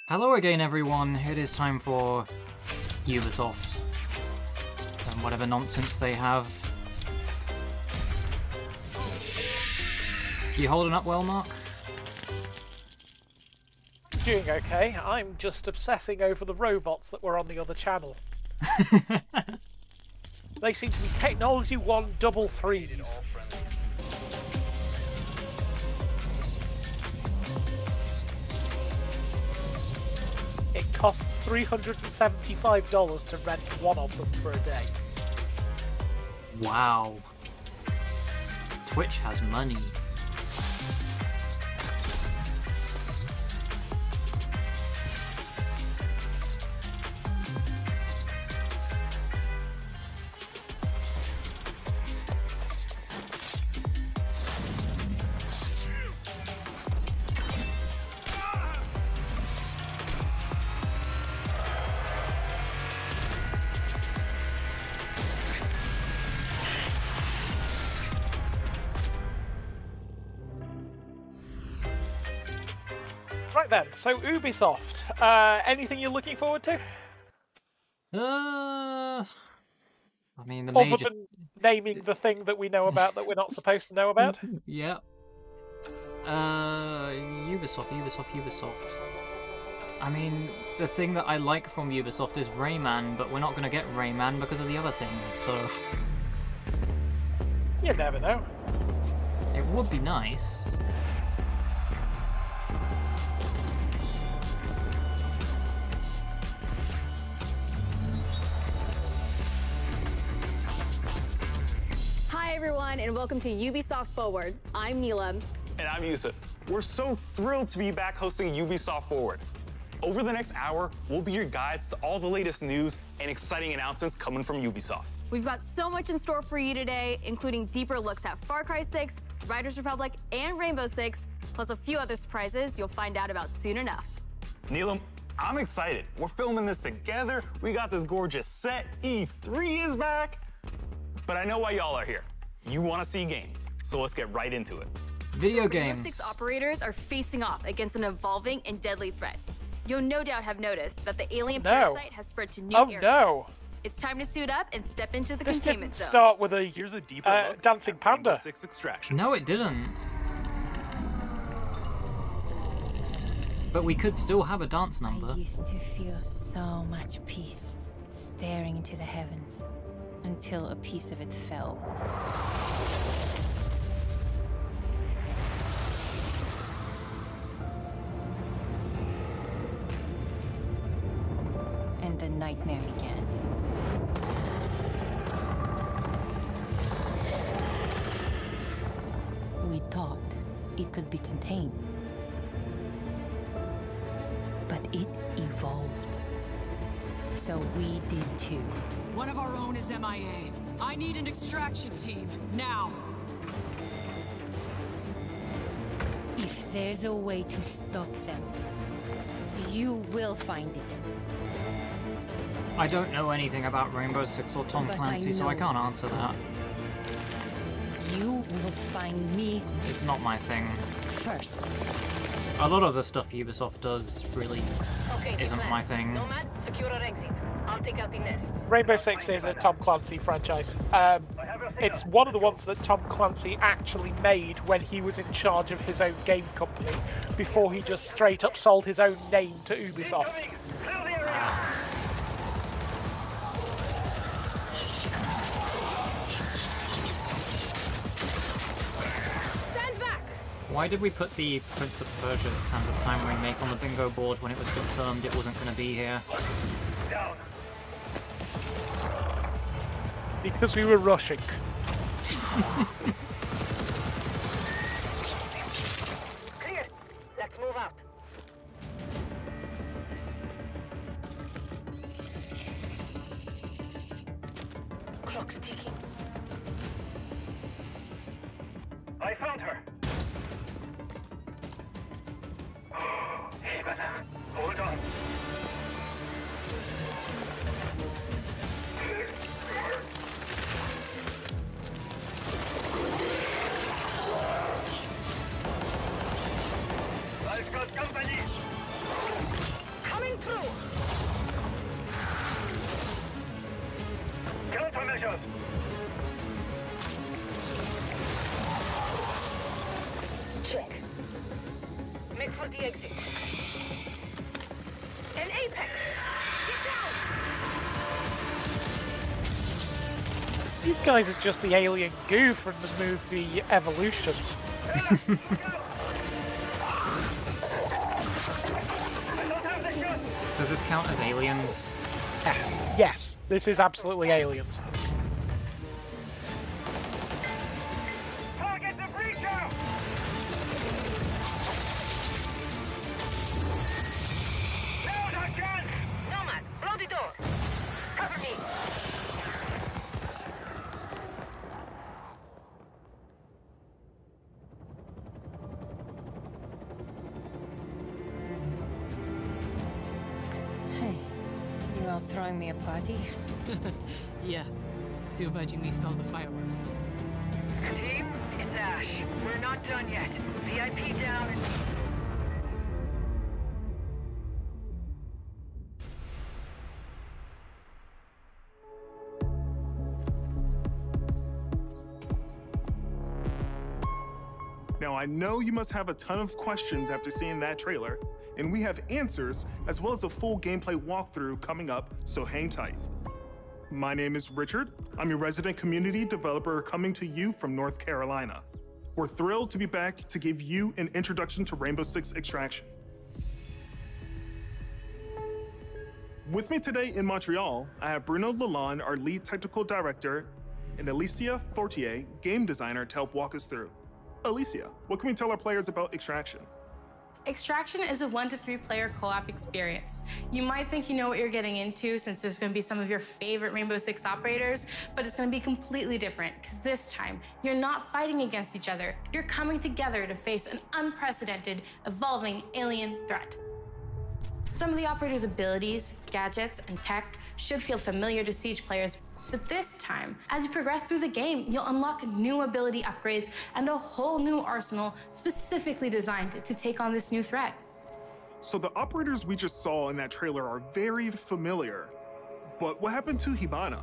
Hello again, everyone. It is time for Ubisoft and whatever nonsense they have. You holding up well, Mark? Doing okay. I'm just obsessing over the robots that were on the other channel. They seem to be Technology 1 double threes. It costs $375 to rent one of them for a day. Wow. Twitch has money. Right then, so Ubisoft. Anything you're looking forward to? I mean, the Other major... than naming the thing that we know about that we're not supposed to know about? Yeah. Ubisoft. I mean, the thing that I like from Ubisoft is Rayman, but we're not going to get Rayman because of the other thing, so... You never know. It would be nice. Hi everyone, and welcome to Ubisoft Forward. I'm Neelam. And I'm Yusuf. We're so thrilled to be back hosting Ubisoft Forward. Over the next hour, we'll be your guides to all the latest news and exciting announcements coming from Ubisoft. We've got so much in store for you today, including deeper looks at Far Cry 6, Riders Republic, and Rainbow Six, plus a few other surprises you'll find out about soon enough. Neelam, I'm excited. We're filming this together. We got this gorgeous set. E3 is back. But I know why y'all are here. You want to see games, so let's get right into it. Video Rainbow games. Six operators are facing off against an evolving and deadly threat. You'll no doubt have noticed that the alien parasite has spread to new areas. No. It's time to suit up and step into the This containment didn't zone. start with a Here's a deeper look dancing at panda. Rainbow Six Extraction. No, it didn't. But we could still have a dance number. I used to feel so much peace staring into the heavens until a piece of it fell. And the nightmare began. We thought it could be contained. But it evolved. So we did too. One of our own is MIA. I need an extraction team, now. If there's a way to stop them, you will find it. I don't know anything about Rainbow Six or Tom But Clancy, so I can't answer that. You will find me It's not my thing. first. A lot of the stuff Ubisoft does really isn't my thing. Nomad, secure our exit. I'll take out the nest. Rainbow Six is a Tom Clancy franchise. It's one of the ones that Tom Clancy actually made when he was in charge of his own game company, before he just straight up sold his own name to Ubisoft. Clear the area. Stand back! Why did we put the Prince of Persia Sands of Time remake on the bingo board when it was confirmed it wasn't going to be here? Down. Because we were rushing. Clear. Let's move out. Clock's ticking. I found her. Hey, banana. Hold on. the exit. An apex! Get down! These guys are just the alien goo from the movie Evolution. Does this count as aliens? Yes, this is absolutely aliens. Target the breacher! Now's our chance! Nomad, blow the door! Cover me! Hey, you all throwing me a party? Yeah. Too bad you missed all the fireworks. Team, it's Ash. We're not done yet. VIP down and... Now, I know you must have a ton of questions after seeing that trailer, and we have answers as well as a full gameplay walkthrough coming up, so hang tight. My name is Richard. I'm your resident community developer coming to you from North Carolina. We're thrilled to be back to give you an introduction to Rainbow Six Extraction. With me today in Montreal, I have Bruno Lalonde, our lead technical director, and Alicia Fortier, game designer, to help walk us through. Alicia, what can we tell our players about Extraction? Extraction is a 1 to 3 player co-op experience. You might think you know what you're getting into since there's going to be some of your favorite Rainbow Six operators, but it's going to be completely different because this time you're not fighting against each other. You're coming together to face an unprecedented, evolving alien threat. Some of the operator's abilities, gadgets, and tech should feel familiar to Siege players, but this time, as you progress through the game, you'll unlock new ability upgrades and a whole new arsenal specifically designed to take on this new threat. So the operators we just saw in that trailer are very familiar, but what happened to Hibana?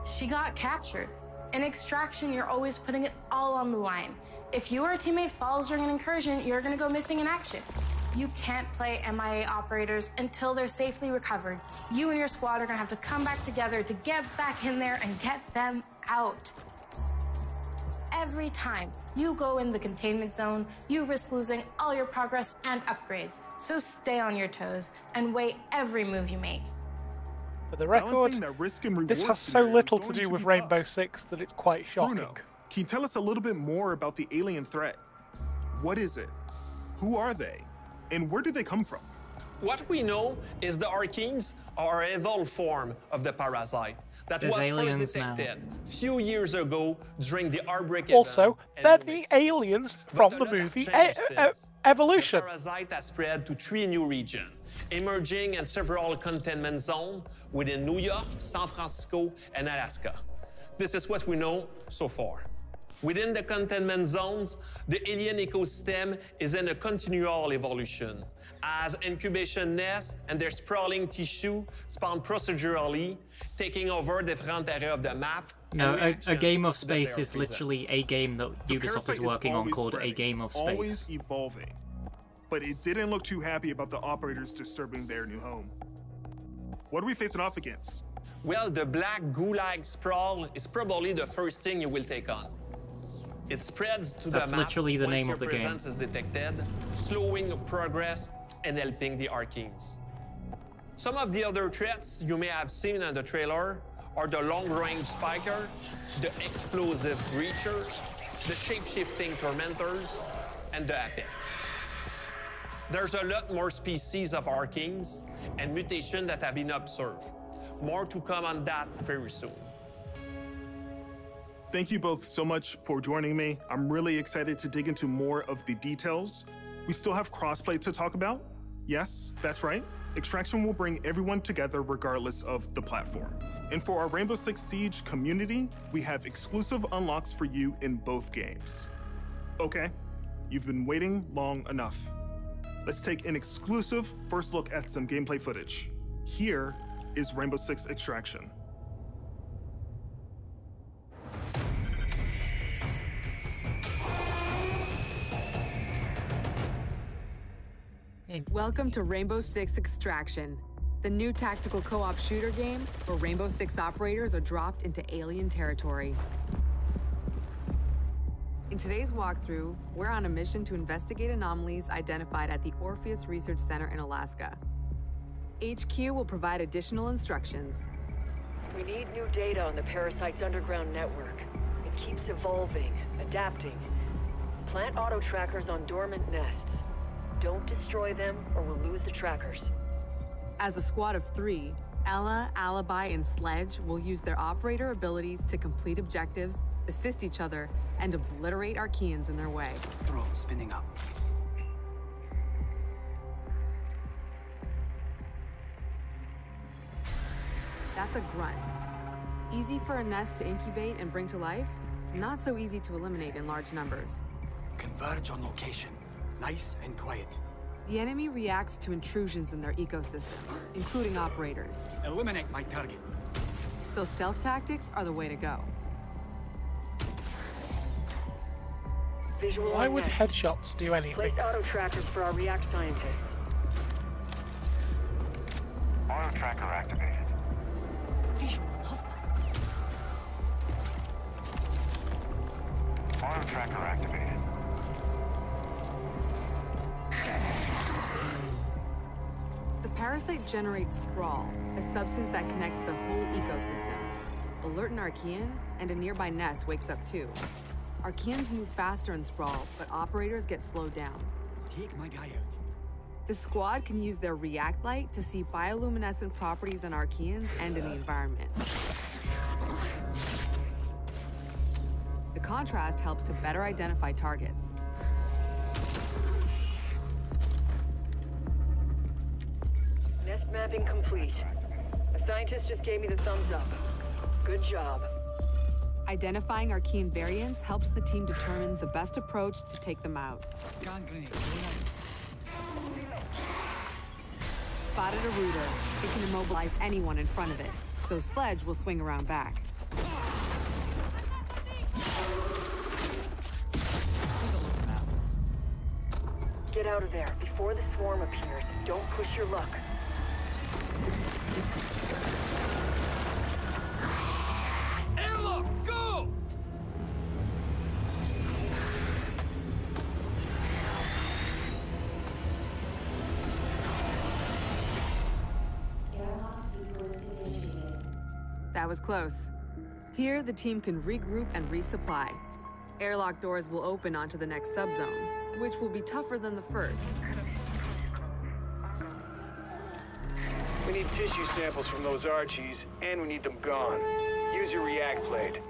She got captured. In Extraction, you're always putting it all on the line. If you or a teammate falls during an incursion, you're gonna go missing in action. You can't play MIA operators until they're safely recovered. You and your squad are gonna have to come back together to get back in there and get them out. Every time you go in the containment zone, you risk losing all your progress and upgrades. So stay on your toes and weigh every move you make. For the record, That risk and reward this has so scenario is little to going do with be Rainbow tough. Six that it's quite shocking. Bruno, can you tell us a little bit more about the alien threat? What is it? Who are they? And where do they come from? What we know is the Archeans are an evolved form of the parasite that There's was aliens first now. detected few years ago during the outbreak Also, event they're in the aliens from But a the lot has movie changed since. Evolution. The parasite has spread to 3 new regions, emerging in several containment zones within New York, San Francisco, and Alaska. This is what we know so far. Within the containment zones, the alien ecosystem is in a continual evolution, as incubation nests and their sprawling tissue spawn procedurally, taking over different areas of the map. No, and a reaction game of to their space is presence. literally a game that The Ubisoft parasite is working on always called A spreading, Game of always Space. evolving. But it didn't look too happy about the operators disturbing their new home. What are we facing off against? Well, the black goo-like sprawl is probably the first thing you will take on. It spreads to That's the map literally the once name your of the game. presence is detected, slowing progress and helping the Archeans. Some of the other threats you may have seen in the trailer are the long-range spiker, the explosive breacher, the shape-shifting tormentors, and the apex. There's a lot more species of Archeans and mutations that have been observed. More to come on that very soon. Thank you both so much for joining me. I'm really excited to dig into more of the details. We still have crossplay to talk about. Yes, that's right. Extraction will bring everyone together regardless of the platform. And for our Rainbow Six Siege community, we have exclusive unlocks for you in both games. Okay, you've been waiting long enough. Let's take an exclusive first look at some gameplay footage. Here is Rainbow Six Extraction. Welcome to Rainbow Six Extraction, the new tactical co-op shooter game where Rainbow Six operators are dropped into alien territory. In today's walkthrough, we're on a mission to investigate anomalies identified at the Orpheus Research Center in Alaska. HQ will provide additional instructions. We need new data on the parasite's underground network. It keeps evolving, adapting. Plant auto trackers on dormant nests. Don't destroy them or we'll lose the trackers. As a squad of 3, Ella, Alibi, and Sledge will use their operator abilities to complete objectives, assist each other, and obliterate Archeans in their way. Drone spinning up. That's a grunt. Easy for a nest to incubate and bring to life, not so easy to eliminate in large numbers. Converge on location. Nice and quiet. The enemy reacts to intrusions in their ecosystem, including operators. Eliminate my target. So stealth tactics are the way to go. Why would headshots do anything? Place auto trackers for our React scientists. Auto tracker activated. Visual hostile. Auto tracker activated. The parasite generates sprawl, a substance that connects their whole ecosystem. Alert an Archean, and a nearby nest wakes up too. Archeans move faster in sprawl, but operators get slowed down. Take my guy out. The squad can use their React light to see bioluminescent properties on Archeans and in the environment. The contrast helps to better identify targets. Nest mapping complete. The scientist just gave me the thumbs up. Good job. Identifying Archean variants helps the team determine the best approach to take them out. Scan grenade. Spotted a rooter. It can immobilize anyone in front of it, so Sledge will swing around back. Get out of there before the swarm appears. Don't push your luck. Airlock, go! That was close. Here, the team can regroup and resupply. Airlock doors will open onto the next subzone, which will be tougher than the first. We need tissue samples from those Archies, and we need them gone. Use your React blade.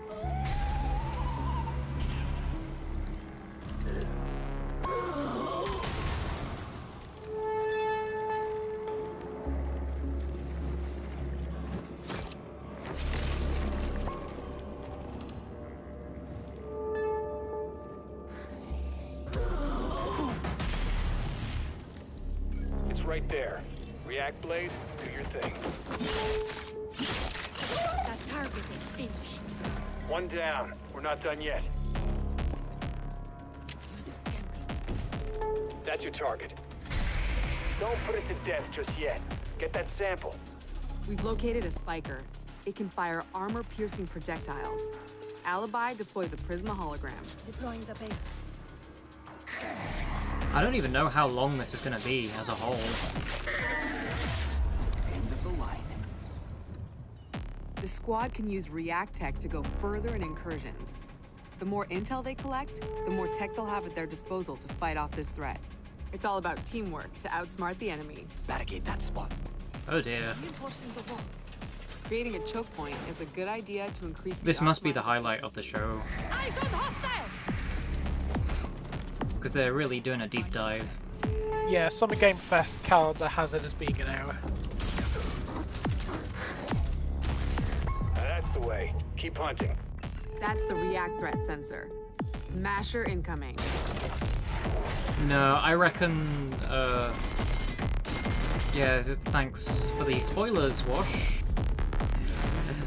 It's right there. React blade, do your thing. That target is finished. One down. We're not done yet. That's your target. Don't put it to death just yet. Get that sample. We've located a spiker. It can fire armor-piercing projectiles. Alibi deploys a Prisma hologram. Deploying the bait. I don't even know how long this is going to be as a whole. End of the line. The squad can use React tech to go further in incursions. The more intel they collect, the more tech they'll have at their disposal to fight off this threat. It's all about teamwork to outsmart the enemy. Barricade that spot. Oh dear. Creating a choke point is a good idea to increase the This must be the highlight of the show. Eyes on hostile! Because they're really doing a deep dive. Yeah, Summer Game Fest calendar has it as being an hour. That's the way. Keep hunting. That's the React threat sensor. Smasher incoming. No, I reckon, yeah, thanks for the spoilers, Wash.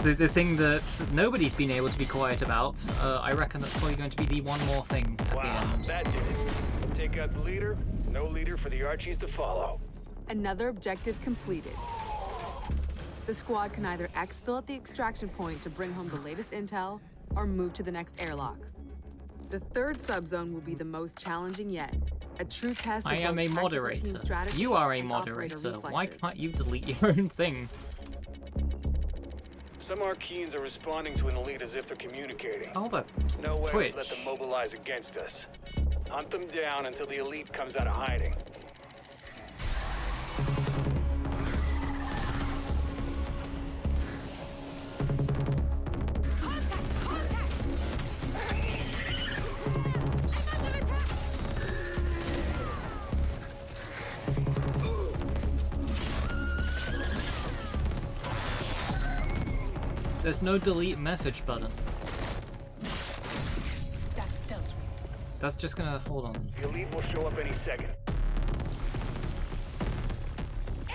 The thing that nobody's been able to be quiet about, I reckon that's probably going to be the one more thing at the end. That did it. Take out the leader, no leader for the Archies to follow. Another objective completed. The squad can either exfil at the extraction point to bring home the latest intel, or move to the next airlock. The third subzone will be the most challenging yet. A true test of I am a both tactical team moderator. strategy You are a and operator moderator. Why reflexes. can't you delete your own thing? Some Archeans are responding to an elite as if they're communicating. Oh, the No way Twitch. to let them mobilize against us. Hunt them down until the elite comes out of hiding. There's no delete message button. That's just gonna hold on. The elite will show up any second.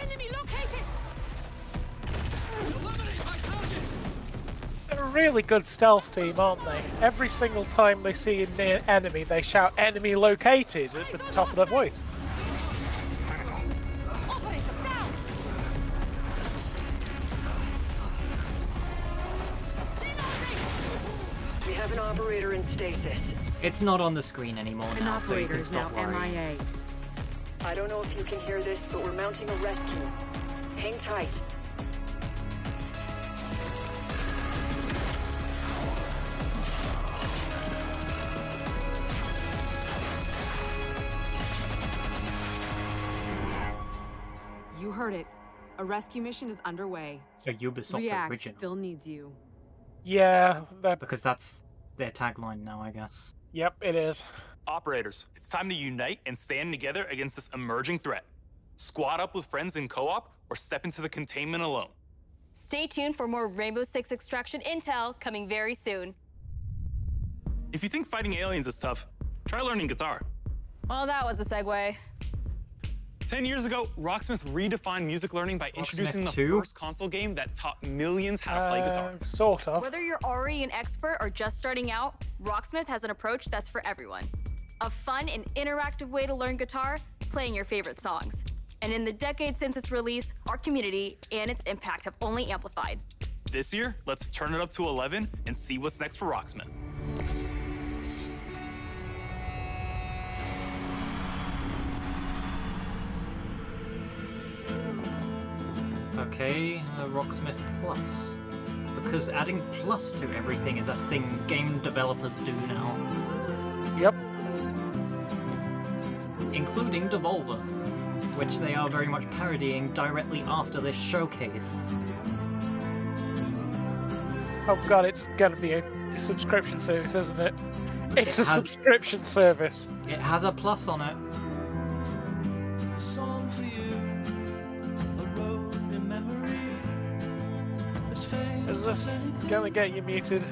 Enemy located! They're a really good stealth team, aren't they? Every single time they see a near enemy, they shout "enemy located" at the top of their voice. We have an operator in stasis. It's not on the screen anymore An now, so you operator can is now stop worrying. MIA. I don't know if you can hear this, but we're mounting a rescue. Hang tight. You heard it. A rescue mission is underway. A Ubisoft React original. still needs you. Yeah, Because that's their tagline now, I guess. Yep, it is. Operators, it's time to unite and stand together against this emerging threat. Squad up with friends in co-op or step into the containment alone. Stay tuned for more Rainbow Six Extraction intel coming very soon. If you think fighting aliens is tough, try learning guitar. Well, that was a segue. 10 years ago, Rocksmith redefined music learning by introducing the 2? first console game that taught millions how to play guitar. Sort of. Whether you're already an expert or just starting out, Rocksmith has an approach that's for everyone. A fun and interactive way to learn guitar, playing your favorite songs. And in the decade since its release, our community and its impact have only amplified. This year, let's turn it up to 11 and see what's next for Rocksmith. Okay, Rocksmith Plus. Because adding plus to everything is a thing game developers do now. Yep. Including Devolver, which they are very much parodying directly after this showcase. Oh god, it's gonna be a subscription service, isn't it? It's a subscription service. It has a plus on it. Is this gonna get you muted?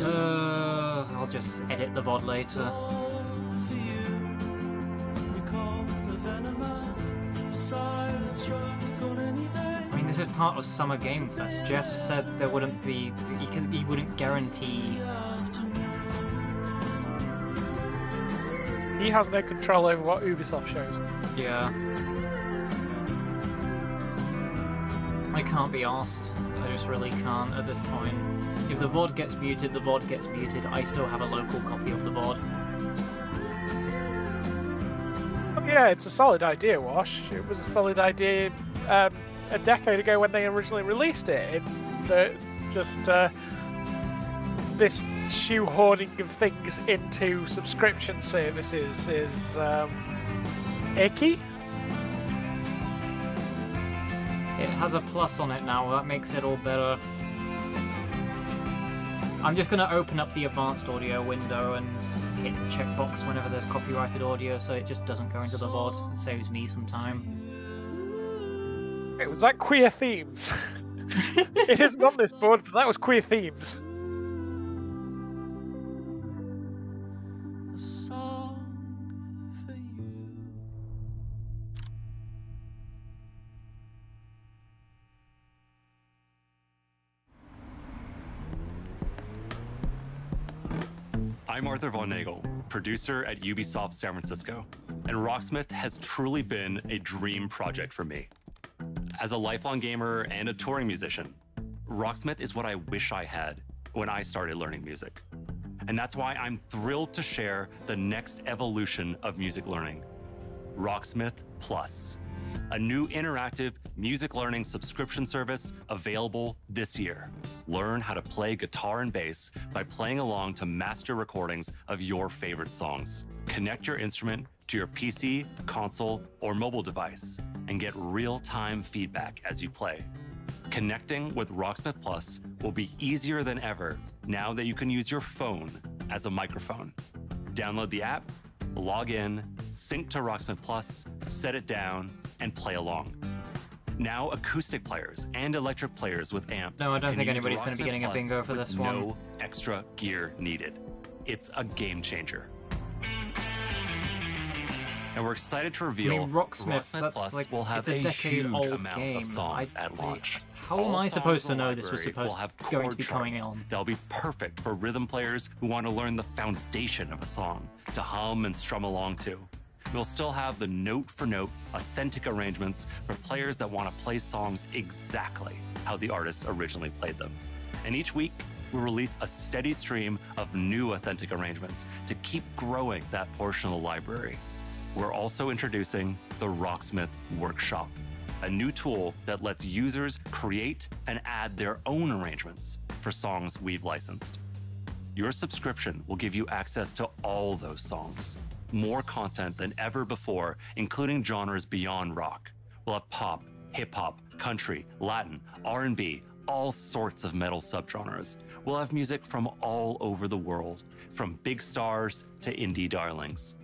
I'll just edit the VOD later. I mean, this is part of Summer Game Fest. Jeff said there wouldn't be... He wouldn't guarantee... He has no control over what Ubisoft shows. Yeah. I can't be asked. I just really can't at this point. If the VOD gets muted, the VOD gets muted. I still have a local copy of the VOD. Yeah, it's a solid idea, Wash. It was a solid idea a decade ago when they originally released it. It's just this shoehorning of things into subscription services is icky. It has a plus on it now, that makes it all better. I'm just going to open up the advanced audio window and hit the checkbox whenever there's copyrighted audio so it just doesn't go into the VOD. It saves me some time. It was like queer themes. It isn't on this board, but that was queer themes. I'm Arthur Von Nagel, producer at Ubisoft San Francisco, and Rocksmith has truly been a dream project for me. As a lifelong gamer and a touring musician, Rocksmith is what I wish I had when I started learning music. And that's why I'm thrilled to share the next evolution of music learning, Rocksmith Plus, a new interactive music learning subscription service available this year. Learn how to play guitar and bass by playing along to master recordings of your favorite songs. Connect your instrument to your PC, console, or mobile device and get real-time feedback as you play. Connecting with Rocksmith Plus will be easier than ever now that you can use your phone as a microphone. Download the app, log in, sync to Rocksmith Plus, set it down, and play along. Now, acoustic players and electric players with amps. No, I don't can think use anybody's going to be getting a Rocksmith bingo for Plus this with one. No extra gear needed. It's a game changer. And we're excited to reveal I mean, Rocksmith, Rocksmith that's Plus like, will have it's a decade-old huge game. amount of songs at launch. How am All I supposed to songs in the know this was library will have going chord to be coming charts. on? They'll be perfect for rhythm players who want to learn the foundation of a song to hum and strum along to. We'll still have the note-for-note, authentic arrangements for players that want to play songs exactly how the artists originally played them. And each week, we'll release a steady stream of new authentic arrangements to keep growing that portion of the library. We're also introducing the Rocksmith Workshop, a new tool that lets users create and add their own arrangements for songs we've licensed. Your subscription will give you access to all those songs, more content than ever before, including genres beyond rock. We'll have pop, hip-hop, country, Latin, R&B, all sorts of metal subgenres. We'll have music from all over the world, from big stars to indie darlings.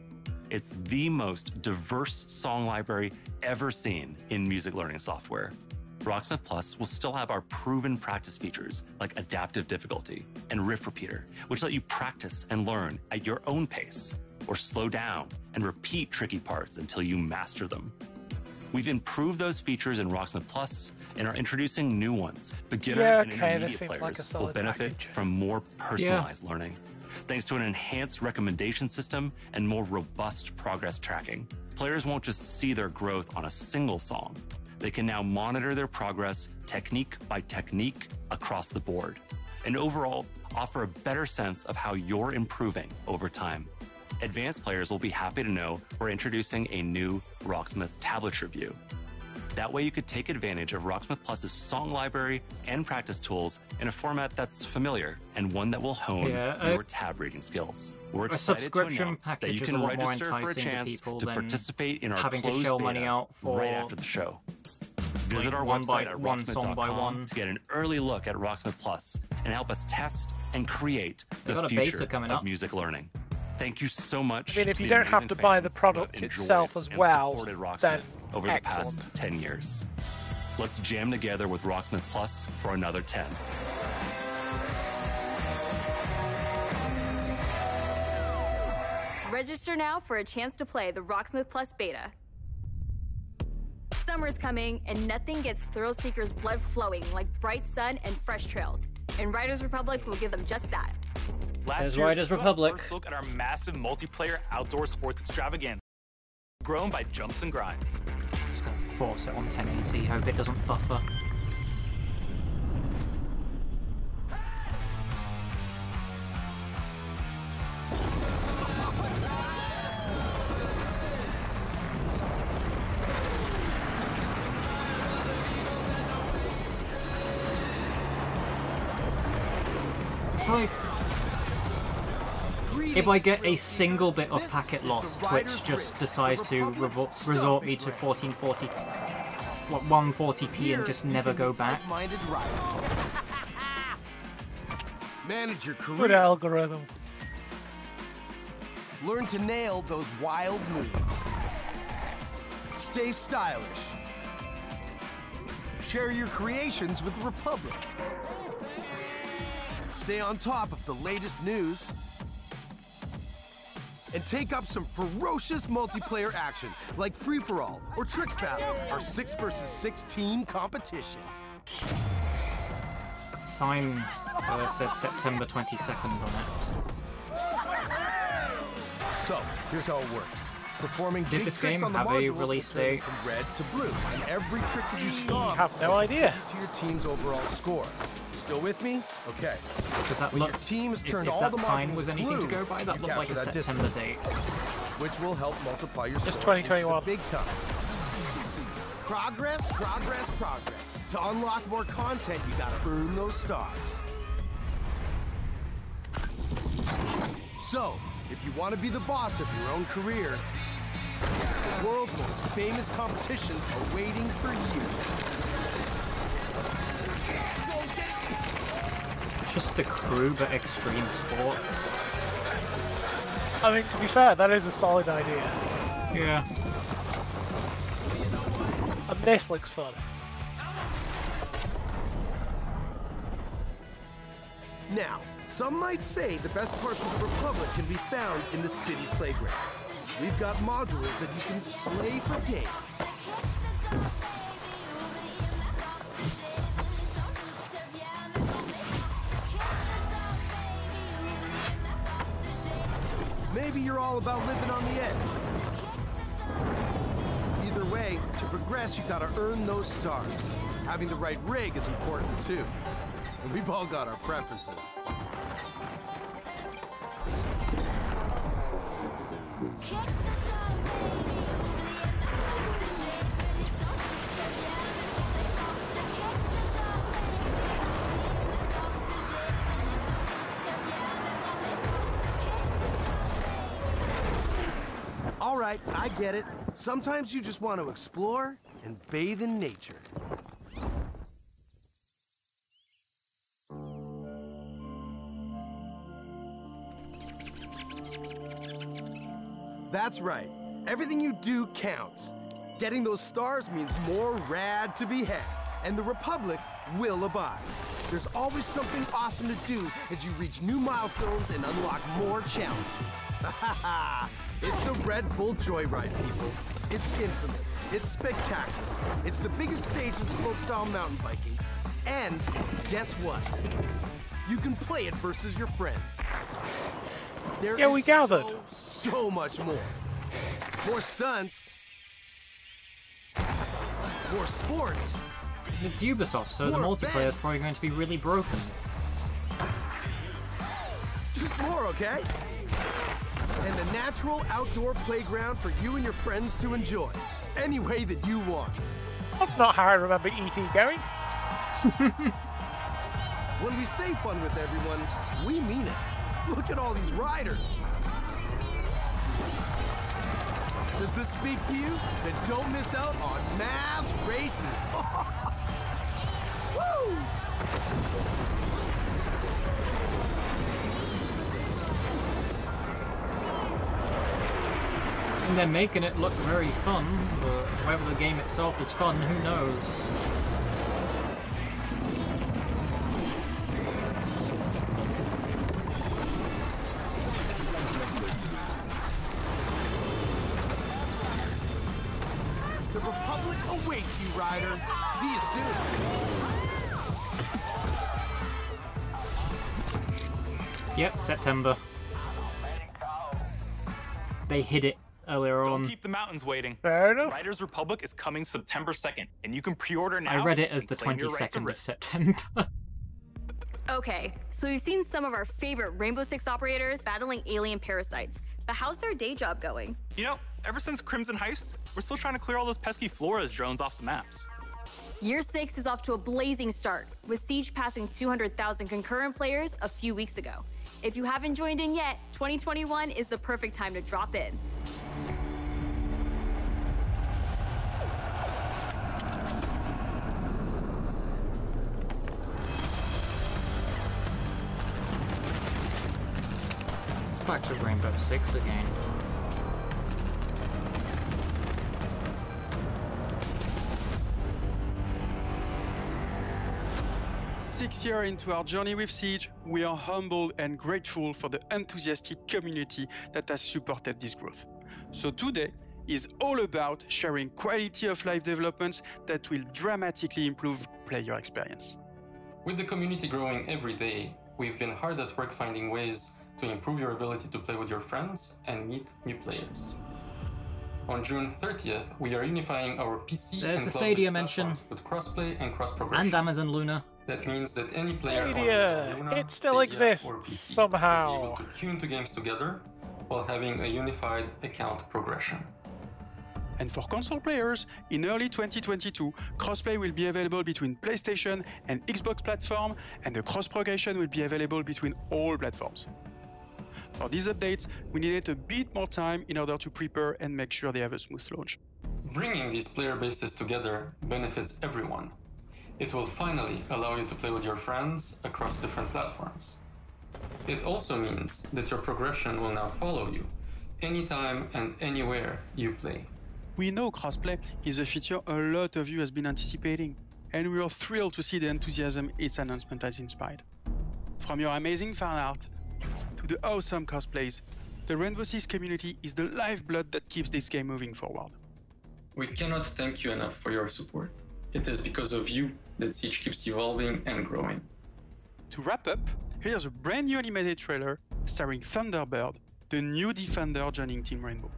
It's the most diverse song library ever seen in music learning software. Rocksmith Plus will still have our proven practice features like adaptive difficulty and riff repeater, which let you practice and learn at your own pace, or slow down and repeat tricky parts until you master them. We've improved those features in Rocksmith Plus and are introducing new ones. Beginner and intermediate players will benefit from more personalized learning, thanks to an enhanced recommendation system and more robust progress tracking. Players won't just see their growth on a single song. They can now monitor their progress technique by technique across the board, and overall offer a better sense of how you're improving over time. Advanced players will be happy to know we're introducing a new Rocksmith Tablature view. That way you could take advantage of Rocksmith Plus's song library and practice tools in a format that's familiar and one that will hone your tab reading skills. We're excited subscription to announce that package you is can a lot more register for a enticing to chance people to than participate in our having to closed shell beta money out for right after the show. Visit like our one website by at one, song by rocksmith.com one. to get an early look at Rocksmith Plus and help us test and create They the got a beta future coming of up. music learning. Thank you so much. I mean, if to you the don't have amazing to buy the fans product who have itself enjoyed as and well, supported Rocksmith then over the excellent. past 10 years. Let's jam together with Rocksmith Plus for another 10. Register now for a chance to play the Rocksmith Plus beta. Summer's coming, and nothing gets thrill seekers' blood flowing like bright sun and fresh trails. And Riders Republic will give them just that. Last year, we got our first look at our massive multiplayer outdoor sports extravaganza, grown by jumps and grinds. Just gonna force it on 1080, hope it doesn't buffer. It's like, if I get a single bit of packet loss, Twitch just decides to resort me to 1440, 140p and just never go back. Manage your career. Good algorithm. Learn to nail those wild moves. Stay stylish. Share your creations with the Republic. Stay on top of the latest news. And take up some ferocious multiplayer action like Free-for-All or Tricks Battle, our 6 vs 6 team competition. Sign said September 22nd on it. So, here's how it works. Performing Did big this tricks game on the have a modules will release turn you date? from red to blue, and every trick that you stop have no idea to your team's overall score. You still with me? Okay. Does that When look? your team has turned if all that the sign modules was anything blue, to go by, that you looked like a capture that September distance, date. which will help multiply your Just score into 2021. the big time. Progress, progress, progress. To unlock more content, you gotta earn those stars. So, if you want to be the boss of your own career, the world's most famous competitions are waiting for you. Just the crew, but extreme sports. I mean, to be fair, that is a solid idea. Yeah. And this looks fun. Now, some might say the best parts of the Republic can be found in the city playground. We've got modules that you can slay for days. Maybe you're all about living on the edge. Either way, to progress, you gotta earn those stars. Having the right rig is important too. And we've all got our preferences. All right, I get it. Sometimes you just want to explore and bathe in nature. That's right. Everything you do counts. Getting those stars means more rad to be had, and the Republic will abide. There's always something awesome to do as you reach new milestones and unlock more challenges. Ha ha ha! It's the Red Bull Joyride, people. It's infamous. It's spectacular. It's the biggest stage of slopestyle mountain biking. And guess what? You can play it versus your friends. There Yeah, we is gathered. so much more. More stunts. More sports. It's Ubisoft, so the More multiplayer is events. probably going to be really broken. Just more, okay? And a natural outdoor playground for you and your friends to enjoy. Any way that you want. That's not how I remember E.T. going. When we say fun with everyone, we mean it. Look at all these riders. Does this speak to you? Then don't miss out on mass races. Woo! And they're making it look very fun, but whether the game itself is fun, who knows? The Republic awaits you, rider. See you soon. Yep, September. They hid it earlier on. Don't keep the mountains waiting. Fair enough. Riders Republic is coming September 2nd, and you can pre-order now. I read it as and the claim your right to 22nd of rip. September. Okay, so we've seen some of our favorite Rainbow Six operators battling alien parasites, but how's their day job going? You know, ever since Crimson Heist, we're still trying to clear all those pesky Flores drones off the maps. Year 6 is off to a blazing start, with Siege passing 200,000 concurrent players a few weeks ago. If you haven't joined in yet, 2021 is the perfect time to drop in. It's back to Rainbow Six again. Six years into our journey with Siege, we are humbled and grateful for the enthusiastic community that has supported this growth. So today is all about sharing quality of life developments that will dramatically improve player experience. With the community growing every day, we've been hard at work finding ways to improve your ability to play with your friends and meet new players. On June 30th, we are unifying our PC There's and the Stadia mention. with crossplay and cross-progression. And Amazon Luna. That means that any player Stadia, on Luna, it still Stadia, exists or PC somehow. will be able to queue into games together while having a unified account progression. And for console players, in early 2022, crossplay will be available between PlayStation and Xbox platform, and the cross-progression will be available between all platforms. For these updates, we needed a bit more time in order to prepare and make sure they have a smooth launch. Bringing these player bases together benefits everyone. It will finally allow you to play with your friends across different platforms. It also means that your progression will now follow you, anytime and anywhere you play. We know crossplay is a feature a lot of you has been anticipating, and we are thrilled to see the enthusiasm its announcement has inspired. From your amazing fan art to the awesome cosplays, the Rainbow Six community is the lifeblood that keeps this game moving forward. We cannot thank you enough for your support. It is because of you that Siege keeps evolving and growing. To wrap up, here's a brand new animated trailer starring Thunderbird, the new Defender joining Team Rainbow.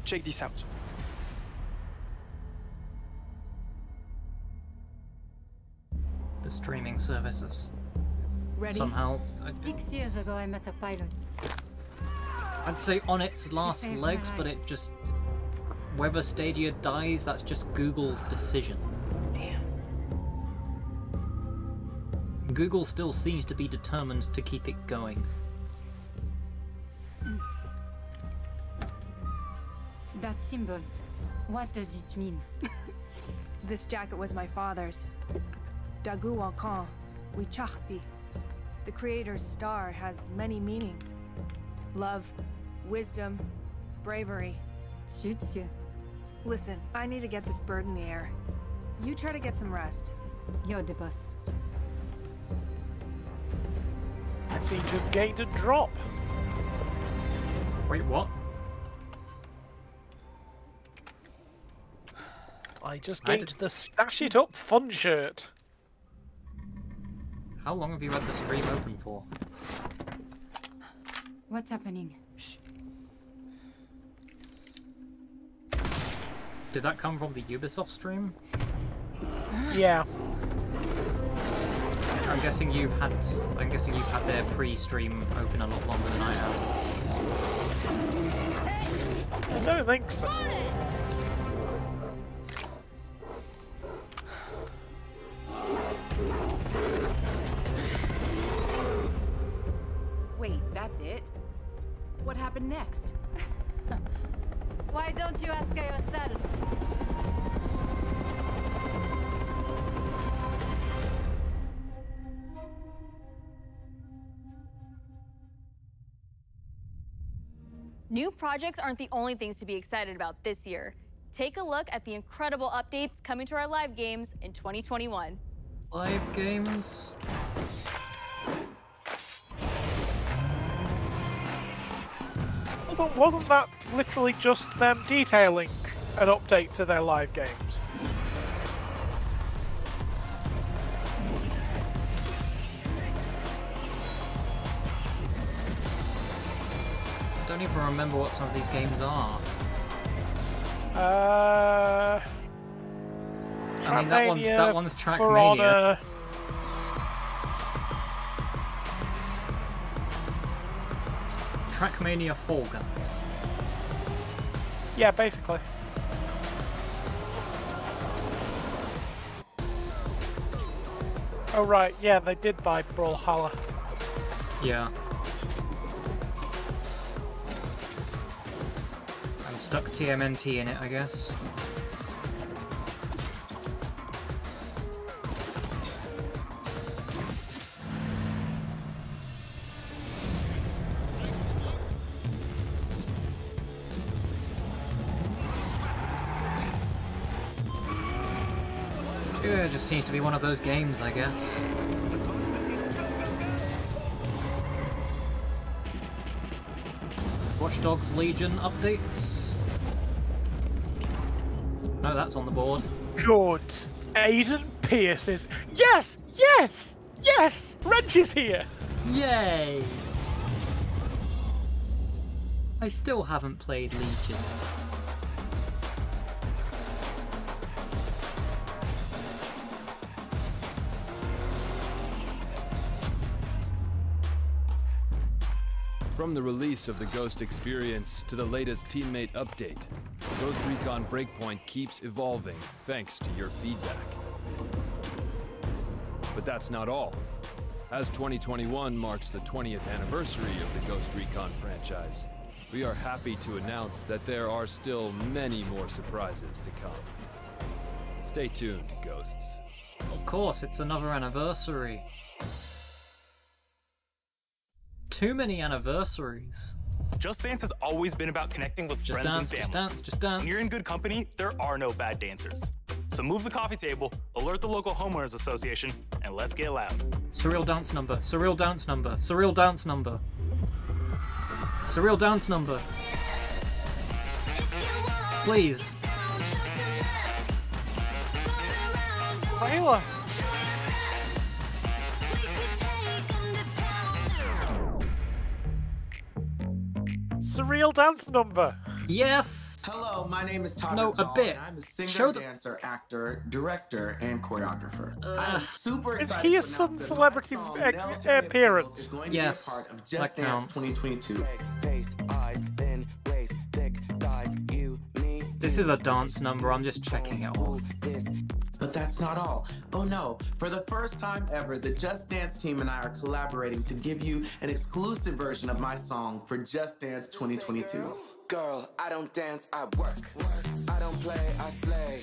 Check this out. The streaming services. Ready? Somehow. 6 years ago, I met a pilot. I'd say on its last saved my legs, life. but it just. Whether Stadia dies, that's just Google's decision. Damn. Google still seems to be determined to keep it going. That symbol, what does it mean? This jacket was my father's. Dagu Wankan, Wichachpi. The creator's star has many meanings. Love, wisdom, bravery. Suits you. Listen, I need to get this bird in the air. You try to get some rest. You're the boss. I seem to have gained a drop. Wait, what? I just gained the Stash It Up fun shirt. How long have you had the stream open for? What's happening? Did that come from the Ubisoft stream? Yeah. I'm guessing you've had their pre-stream open a lot longer than I have. I don't think so. Wait, that's it? What happened next? Why don't you ask her yourself? New projects aren't the only things to be excited about this year. Take a look at the incredible updates coming to our live games in 2021. Live games? But wasn't that literally just them detailing an update to their live games? I don't even remember what some of these games are. I mean, that one's Trackmania. Trackmania Fall Guns. Yeah, basically. Oh right, yeah, they did buy Brawlhalla. Yeah. And stuck TMNT in it, I guess. Yeah, it just seems to be one of those games, I guess. Watch Dogs Legion updates. No, that's on the board. Good. Aiden Pierce is... Yes! Yes! Yes! Wrench is here! Yay! I still haven't played Legion. From the release of the Ghost experience to the latest teammate update, Ghost Recon Breakpoint keeps evolving thanks to your feedback. But that's not all. As 2021 marks the 20th anniversary of the Ghost Recon franchise, we are happy to announce that there are still many more surprises to come. Stay tuned, Ghosts. Of course, it's another anniversary. Too many anniversaries. Just Dance has always been about connecting with friends and family. Just dance, just dance. When you're in good company, there are no bad dancers. So move the coffee table, alert the local homeowners association, and let's get loud. Surreal dance number, surreal dance number, surreal dance number. Surreal dance number. Please. Violet. Surreal dance number. Yes. Hello, my name is Todd. No, a bit. I'm a singer, Show the... dancer, actor, director, and choreographer. I'm super excited. Is he a sudden celebrity appearance? Yes, part of Just Dance 2022. This is a dance number. I'm just checking it off. But that's not all. Oh no, for the first time ever, the Just Dance team and I are collaborating to give you an exclusive version of my song for Just Dance 2022. Girl, I don't dance, I work. I don't play, I slay.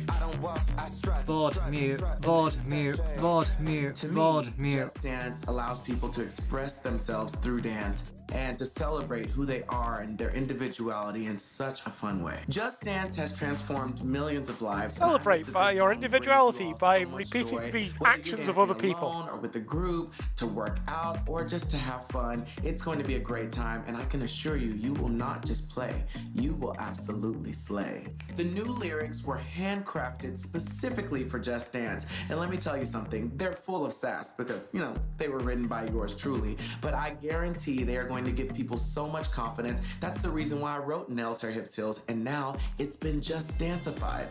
I don't walk, I strut. Vod mute, Vod mute, Vod mute, Vod mute. Just Dance allows people to express themselves through dance and to celebrate who they are and their individuality in such a fun way. Just Dance has transformed millions of lives. Celebrate by your individuality by repeating the actions of other people. Or with a group, to work out, or just to have fun. It's going to be a great time, and I can assure you, you will not just play, you will absolutely slay. The new lyrics were handcrafted specifically for Just Dance, and let me tell you something, they're full of sass because, you know, they were written by yours truly, but I guarantee they are going to give people so much confidence. That's the reason why I wrote Nails, Hair, Hips, Heels, and now it's been Just Danceified.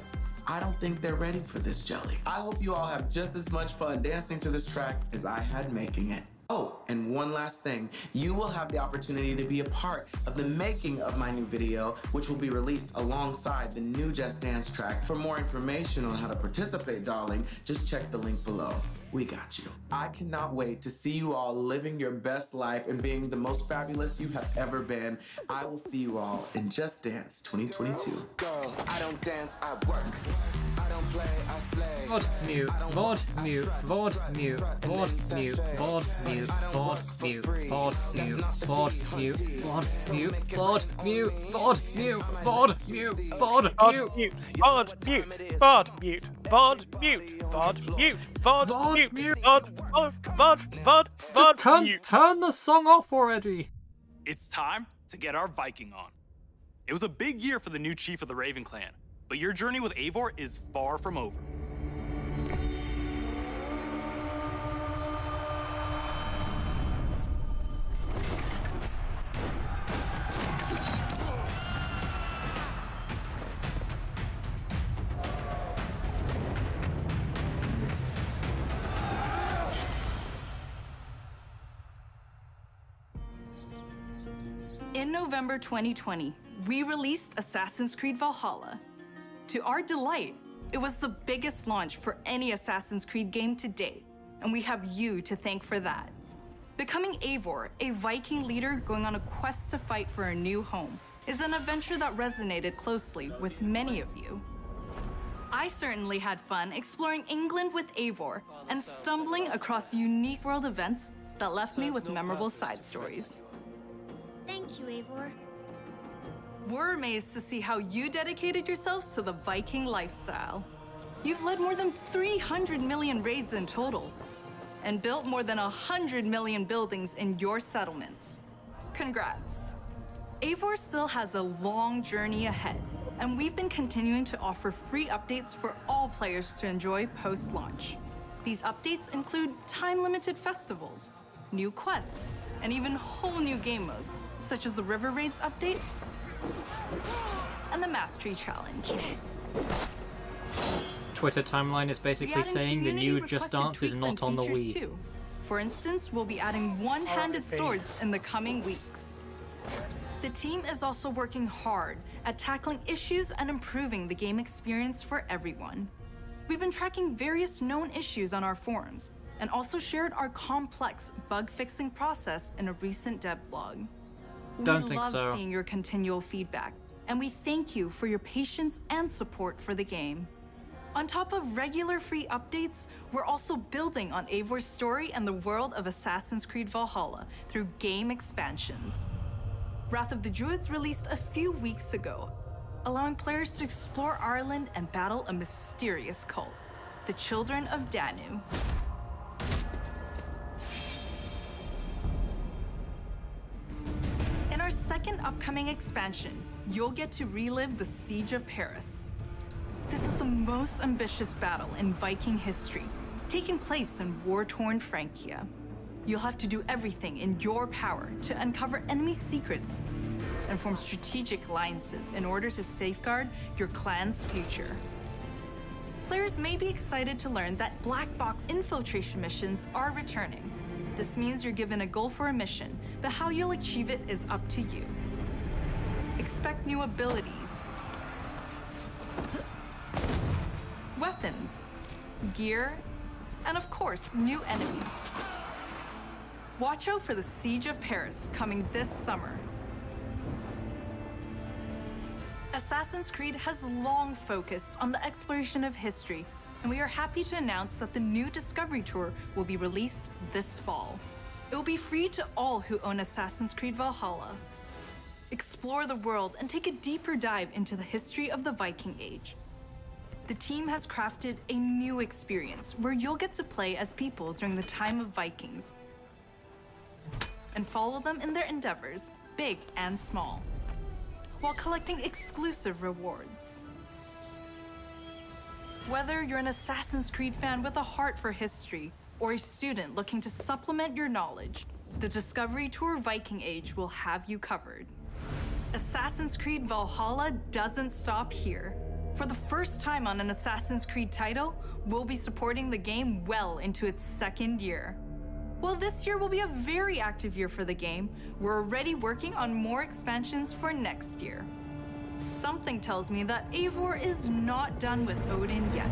I don't think they're ready for this jelly. I hope you all have just as much fun dancing to this track as I had making it. Oh, and one last thing. You will have the opportunity to be a part of the making of my new video, which will be released alongside the new Just Dance track. For more information on how to participate, darling, just check the link below. We got you. I cannot wait to see you all living your best life and being the most fabulous you have ever been. I will see you all in Just Dance 2022. Girl, I don't dance, I work. I don't play, I slay. Vod mute, Vod mute, Vod mute, Vod mute, Vod mute, Vod mute, Vod mute, Vod mute, Vod mute, Vod mute, Vod mute, Vod mute, Vod mute, Vod mute, Vod mute, Vod mute, Vod mute, Vod mute, Vod. Turn the song off already. It's time to get our Viking on. It was a big year for the new chief of the Raven clan, but your journey with Eivor is far from over. In November 2020, we released Assassin's Creed Valhalla. To our delight, it was the biggest launch for any Assassin's Creed game to date, and we have you to thank for that. Becoming Eivor, a Viking leader going on a quest to fight for a new home, is an adventure that resonated closely with many of you. I certainly had fun exploring England with Eivor and stumbling across unique world events that left me with memorable side stories. Thank you, Eivor. We're amazed to see how you dedicated yourselves to the Viking lifestyle. You've led more than 300 million raids in total, and built more than 100 million buildings in your settlements. Congrats. Eivor still has a long journey ahead, and we've been continuing to offer free updates for all players to enjoy post-launch. These updates include time-limited festivals, new quests, and even whole new game modes, such as the River Raids update and the Mastery Challenge. Twitter timeline is basically saying the new Just Dance is not on the Wii. Too. For instance, we'll be adding one-handed swords in the coming weeks. The team is also working hard at tackling issues and improving the game experience for everyone. We've been tracking various known issues on our forums and also shared our complex bug-fixing process in a recent dev blog. Don't think so. We love seeing your continual feedback, and we thank you for your patience and support for the game. On top of regular free updates, we're also building on Eivor's story and the world of Assassin's Creed Valhalla through game expansions. Wrath of the Druids released a few weeks ago, allowing players to explore Ireland and battle a mysterious cult, the Children of Danu. In our second upcoming expansion, you'll get to relive the Siege of Paris. This is the most ambitious battle in Viking history, taking place in war-torn Francia. You'll have to do everything in your power to uncover enemy secrets and form strategic alliances in order to safeguard your clan's future. Players may be excited to learn that black box infiltration missions are returning. This means you're given a goal for a mission, but how you'll achieve it is up to you. Expect new abilities, weapons, gear, and of course, new enemies. Watch out for the Siege of Paris coming this summer. Assassin's Creed has long focused on the exploration of history, and we are happy to announce that the new Discovery Tour will be released this fall. It will be free to all who own Assassin's Creed Valhalla. Explore the world and take a deeper dive into the history of the Viking Age. The team has crafted a new experience where you'll get to play as people during the time of Vikings and follow them in their endeavors, big and small, while collecting exclusive rewards. Whether you're an Assassin's Creed fan with a heart for history or a student looking to supplement your knowledge, the Discovery Tour Viking Age will have you covered. Assassin's Creed Valhalla doesn't stop here. For the first time on an Assassin's Creed title, we'll be supporting the game well into its second year. While this year will be a very active year for the game, we're already working on more expansions for next year. Something tells me that Eivor is not done with Odin yet.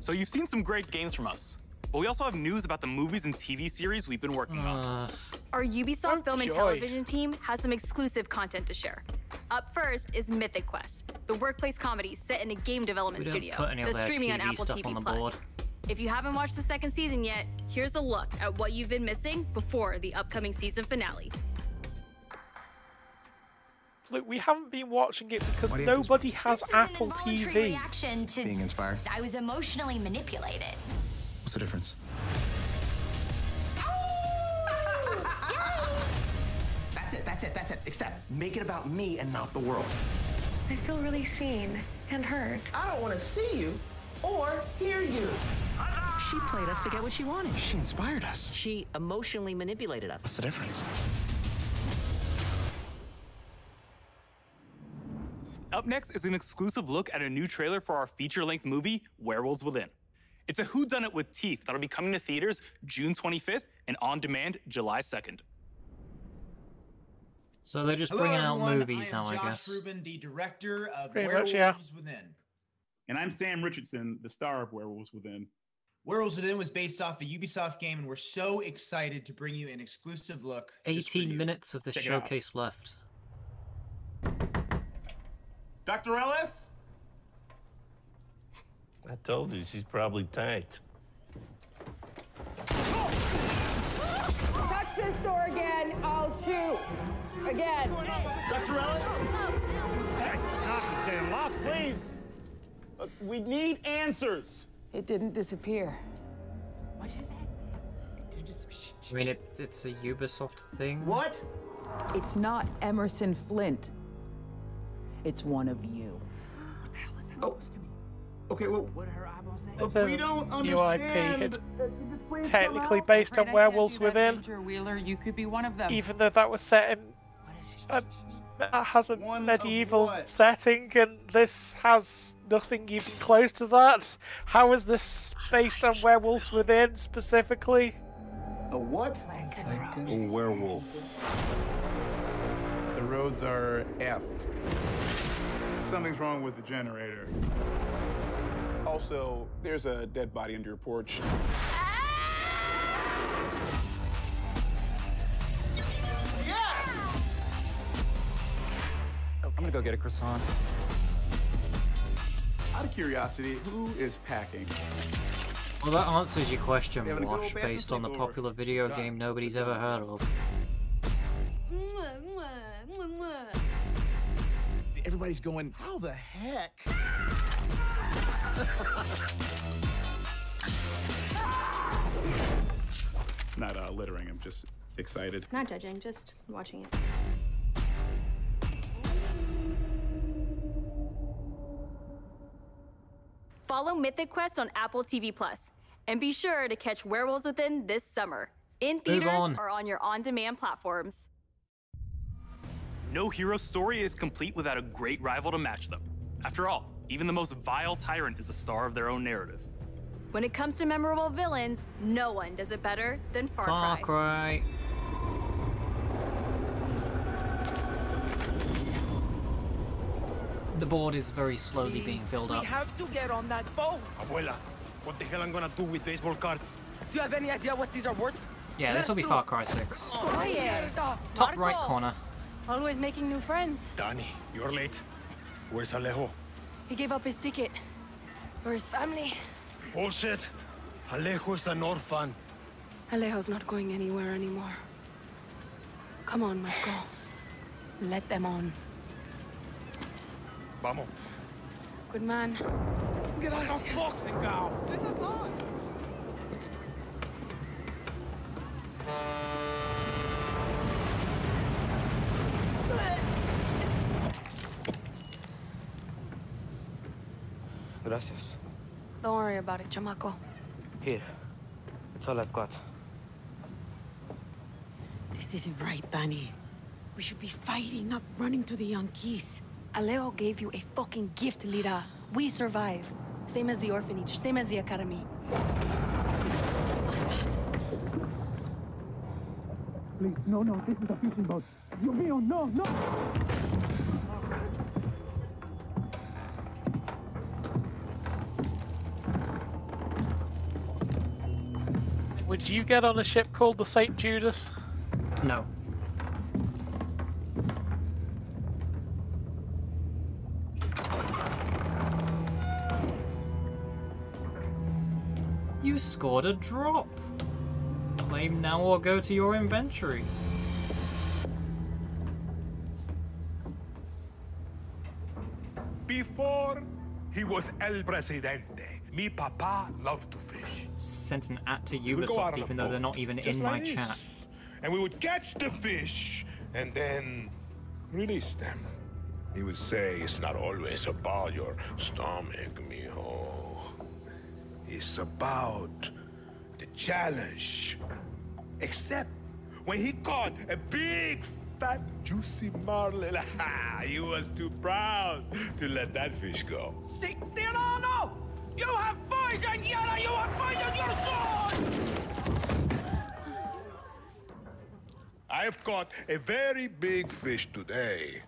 So you've seen some great games from us, but we also have news about the movies and TV series we've been working on. Our Ubisoft Film and Television team has some exclusive content to share. Up first is Mythic Quest, the workplace comedy set in a game development studio that's streaming on Apple TV+. If you haven't watched the second season yet, here's a look at what you've been missing before the upcoming season finale. Look, we haven't been watching it because nobody has Apple TV. Reaction to being inspired. I was emotionally manipulated. What's the difference? That's it. Except make it about me and not the world. I feel really seen and heard. I don't want to see you or hear you. She played us to get what she wanted. She inspired us. She emotionally manipulated us. What's the difference? Up next is an exclusive look at a new trailer for our feature-length movie, Werewolves Within. It's a whodunit with teeth that'll be coming to theaters June 25th and on demand July 2nd. So they're just bringing out movies now, I guess. Josh Rubin, the director of Werewolves Within. And I'm Sam Richardson, the star of Werewolves Within. Werewolves Within was based off a Ubisoft game, and we're so excited to bring you an exclusive look. 18 minutes of the showcase left. Dr. Ellis? I told you, she's probably tanked. Touch this door again, I'll shoot. Again. Dr. Ellis? Hey, lost, please. We need answers. It didn't disappear. What is that? I mean, it's a Ubisoft thing. What? It's not Emerson Flint. It's one of you. Oh. Okay, well, What are her eyeballs saying? if The we don't new IP, understand... it's technically based on Werewolves Within, Wheeler, you could be one of them. even though that was set in has a medieval setting, and this has nothing even close to that. How is this based on Werewolves Within specifically? A what? A werewolf. The roads are effed. Something's wrong with the generator. Also, there's a dead body under your porch. I'm gonna go get a croissant. Out of curiosity, who is packing? Well, that answers your question, Having a good Wash, old bathroom based on the takeover. popular video game nobody's ever heard of. Everybody's going, how the heck? Not littering, I'm just excited. Not judging, just watching it. Follow Mythic Quest on Apple TV Plus, and be sure to catch Werewolves Within this summer, in theaters or on your on-demand platforms. No hero story is complete without a great rival to match them. After all, even the most vile tyrant is a star of their own narrative. When it comes to memorable villains, no one does it better than Far Far Cry. Cry. The board is very slowly being filled up. We have to get on that boat. Abuela, what the hell I'm gonna do with baseball cards? Do you have any idea what these are worth? Yeah, this will be Far Cry 6. Top right corner. Always making new friends. Danny, you're late. Where's Alejo? He gave up his ticket. For his family. Bullshit. Alejo is an orphan. Alejo's not going anywhere anymore. Come on, Marco. Let them on. Vamos. Good man. Get on the boxing now. Gracias. Don't worry about it, chamaco. Here. That's all I've got. This isn't right, Danny. We should be fighting, not running to the Yankees. Alejo gave you a fucking gift, Lira. We survive. Same as the orphanage, same as the academy. Please, no, this is a fishing boat. Dios mío, no! Would you get on a ship called the St. Judas? No. You scored a drop. Claim now or go to your inventory. Before he was El Presidente, mi papa loved to fish. Sent an at to We would go out Ubisoft on a even though they're boat, not even just in my like this. chat. And we would catch the fish and then release them. He would say, it's not always about your stomach, mijo. It's about the challenge. Except when he caught a big, fat, juicy marlin, he was too proud to let that fish go. Si, Tirano! You have poisoned Yara! You have poisoned your sword! I have caught a very big fish today.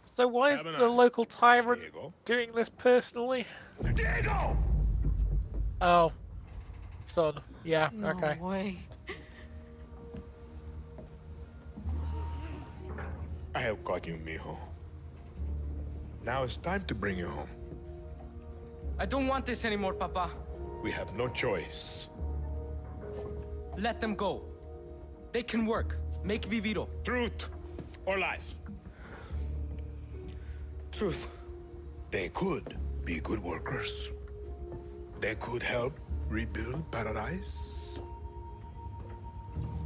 So why is the local tyrant doing this personally? Diego! Oh. Son. Yeah, No okay. way. I have caught you, mijo. Now it's time to bring you home. I don't want this anymore, Papa. We have no choice. Let them go. They can work. Make Viviro. Truth or lies? Truth. They could be good workers. they could help rebuild paradise.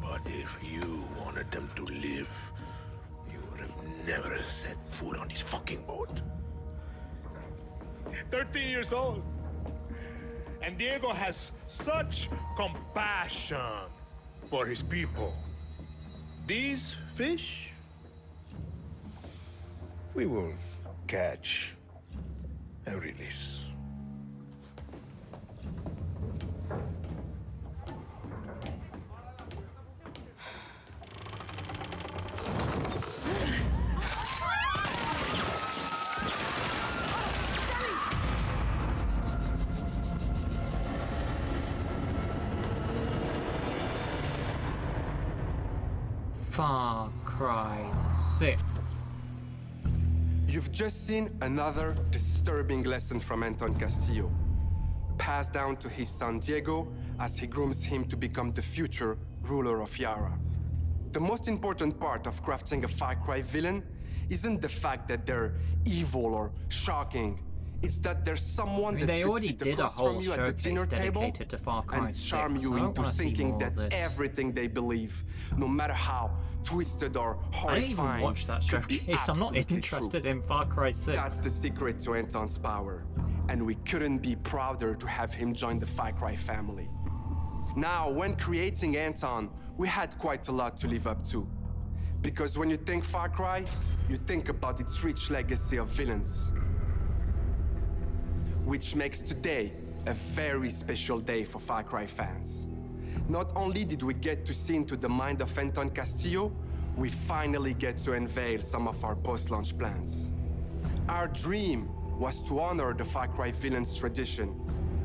But if you wanted them to live, you would have never set foot on this fucking boat. 13 years old. And Diego has such compassion for his people. These fish, we will catch and release. Far Cry 6. You've just seen another disturbing lesson from Anton Castillo, passed down to his son Diego as he grooms him to become the future ruler of Yara. The most important part of crafting a Far Cry villain isn't the fact that they're evil or shocking. It's that there's someone that they could already sit did a across whole from you at the dinner showcase table dedicated to Far Cry and 6, charm you so I don't into wanna see thinking more of that this. everything they believe, no matter how twisted or I horrifying, didn't even watch that could be showcase. I'm not absolutely interested true. in Far Cry 6. That's the secret to Anton's power, and we couldn't be prouder to have him join the Far Cry family. Now, when creating Anton, we had quite a lot to live up to. Because when you think Far Cry, you think about its rich legacy of villains. Which makes today a very special day for Far Cry fans. Not only did we get to see into the mind of Anton Castillo, we finally get to unveil some of our post-launch plans. Our dream was to honor the Far Cry villains' tradition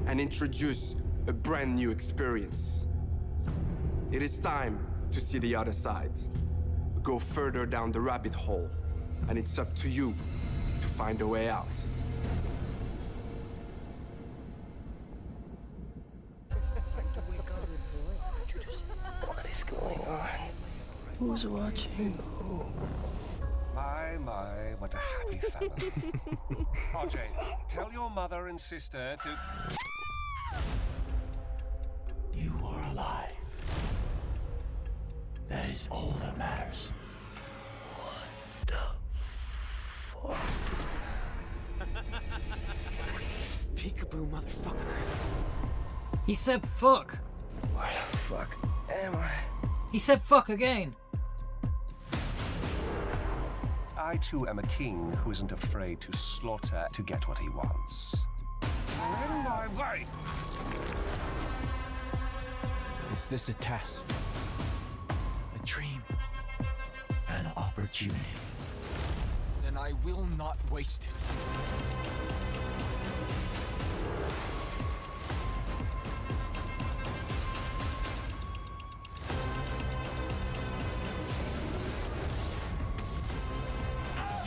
and introduce a brand new experience. It is time to see the other side. Go further down the rabbit hole, and it's up to you to find a way out. What is going on? Who's watching who? My, what a happy family. RJ, tell your mother and sister to... You are alive. That is all that matters. What the fuck? Peekaboo, motherfucker. He said fuck. Where the fuck am I? He said fuck again. I too am a king who isn't afraid to slaughter to get what he wants. In my way! Is this a test? A dream? An opportunity? Then I will not waste it.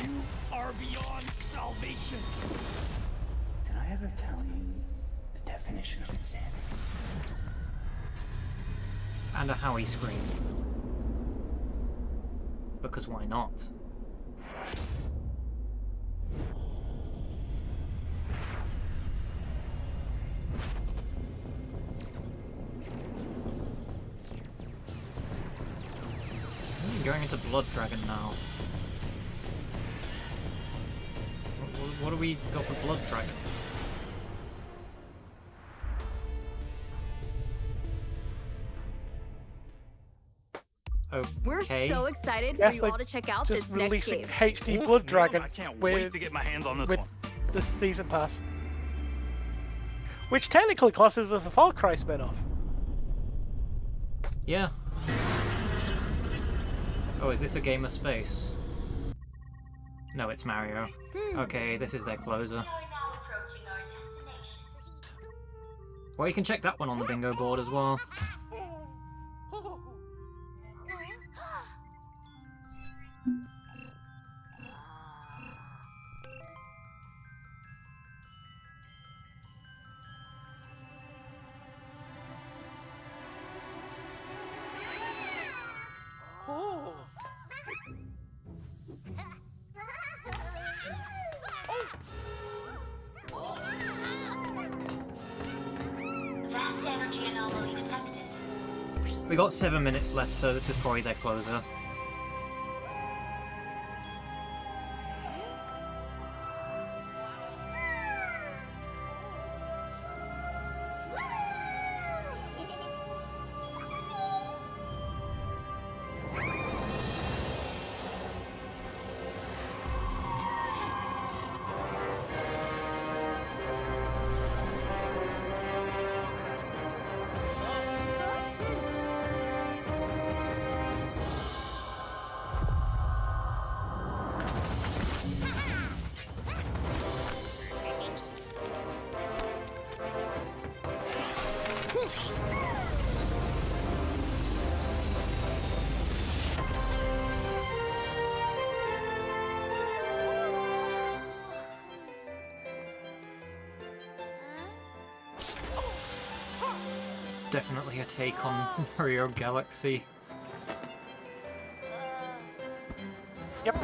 You are beyond salvation. Did I ever tell you the definition of insanity? And a Howie scream. Because why not? I'm going into Blood Dragon now. What do we got for Blood Dragon? We're Okay. so excited Yes, for you they all to check out just this next releasing game. HD Blood Dragon I can't with, wait to get my hands on this with one. the season pass, which technically classes as a Far Cry spin-off. Yeah. Oh, is this a game of space? No, it's Mario. Okay, this is their closer. Well, you can check that one on the bingo board as well. We got 7 minutes left, so this is probably their closer. Definitely a take on Mario Galaxy. Yep.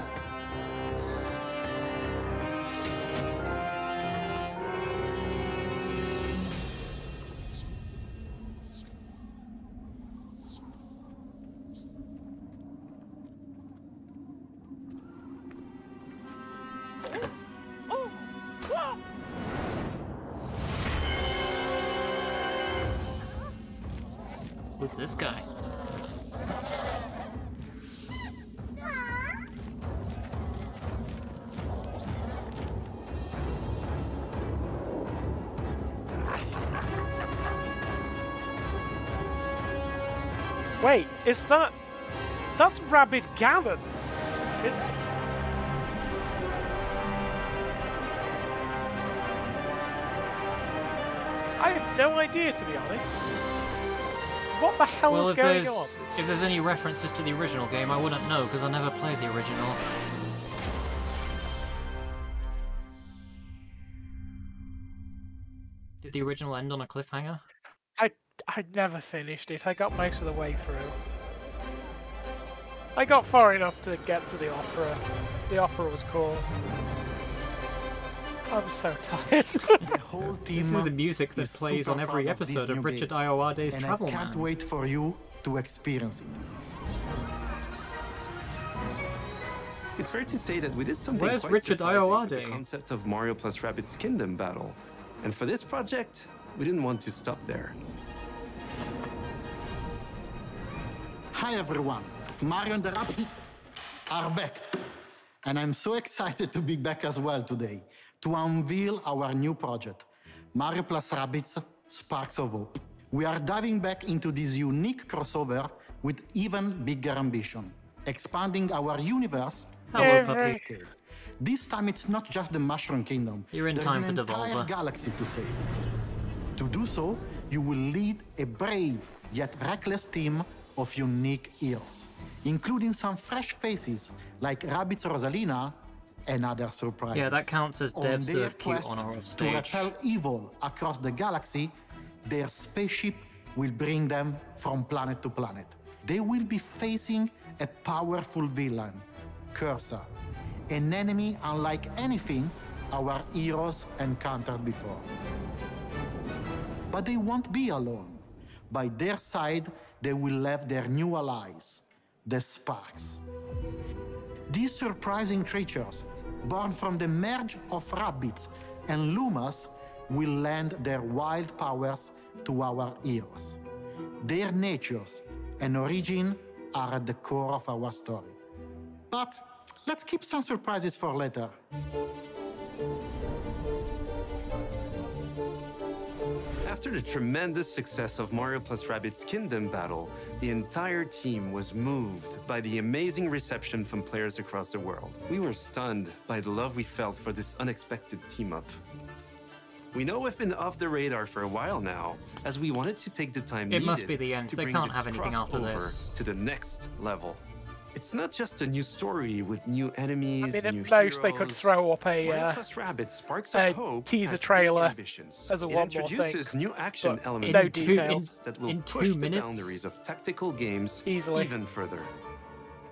Who's this guy? Wait, is that... That's Rabid Ganon, is it? I have no idea, to be honest. What the hell is going on? If there's any references to the original game, I wouldn't know, because I never played the original. Did the original end on a cliffhanger? I never finished it. I got most of the way through. I got far enough to get to the opera. The opera was cool. I'm so tired. The whole team this is the music that plays on every episode of Richard Ayoade's Travel Man. I can't wait for you to experience it. It's fair to say that we did something Where's quite Richard surprising with Ayoade? the concept of Mario plus Rabbids Kingdom Battle. And for this project, we didn't want to stop there. Hi everyone, Mario and the Rabbids are back. And I'm so excited to be back as well today to unveil our new project, Mario plus Rabbids Sparks of Hope. We are diving back into this unique crossover with even bigger ambition, expanding our universe Hello, puppy. scale. This time it's not just the Mushroom Kingdom. You're in There's time an for entire Devolver. galaxy to save. To do so, you will lead a brave yet reckless team of unique heroes, including some fresh faces like Rabbids Rosalina and other surprises. Yeah, that counts as On Dev's their cute quest honor of to stage. repel evil across the galaxy, their spaceship will bring them from planet to planet. They will be facing a powerful villain, Cursor, an enemy unlike anything our heroes encountered before. But they won't be alone. By their side, they will have their new allies, the Sparks. These surprising creatures, born from the merge of Rabbids and Lumas, will lend their wild powers to our heroes. Their natures and origin are at the core of our story. But let's keep some surprises for later. After the tremendous success of Mario plus Rabbids Kingdom Battle, the entire team was moved by the amazing reception from players across the world. We were stunned by the love we felt for this unexpected team-up. We know we've been off the radar for a while now, as we wanted to take the time It must needed be the end. to They bring can't this have anything after crossover this. to the next level. It's not just a new story with new enemies, I mean, new at most they could heroes. throw up Mario plus Rabbids Sparks of a Hope teaser has big trailer ambitions. as a It one more introduces thing, new action but elements no and details. that will in push 2 the minutes? boundaries of tactical games Easily. even further.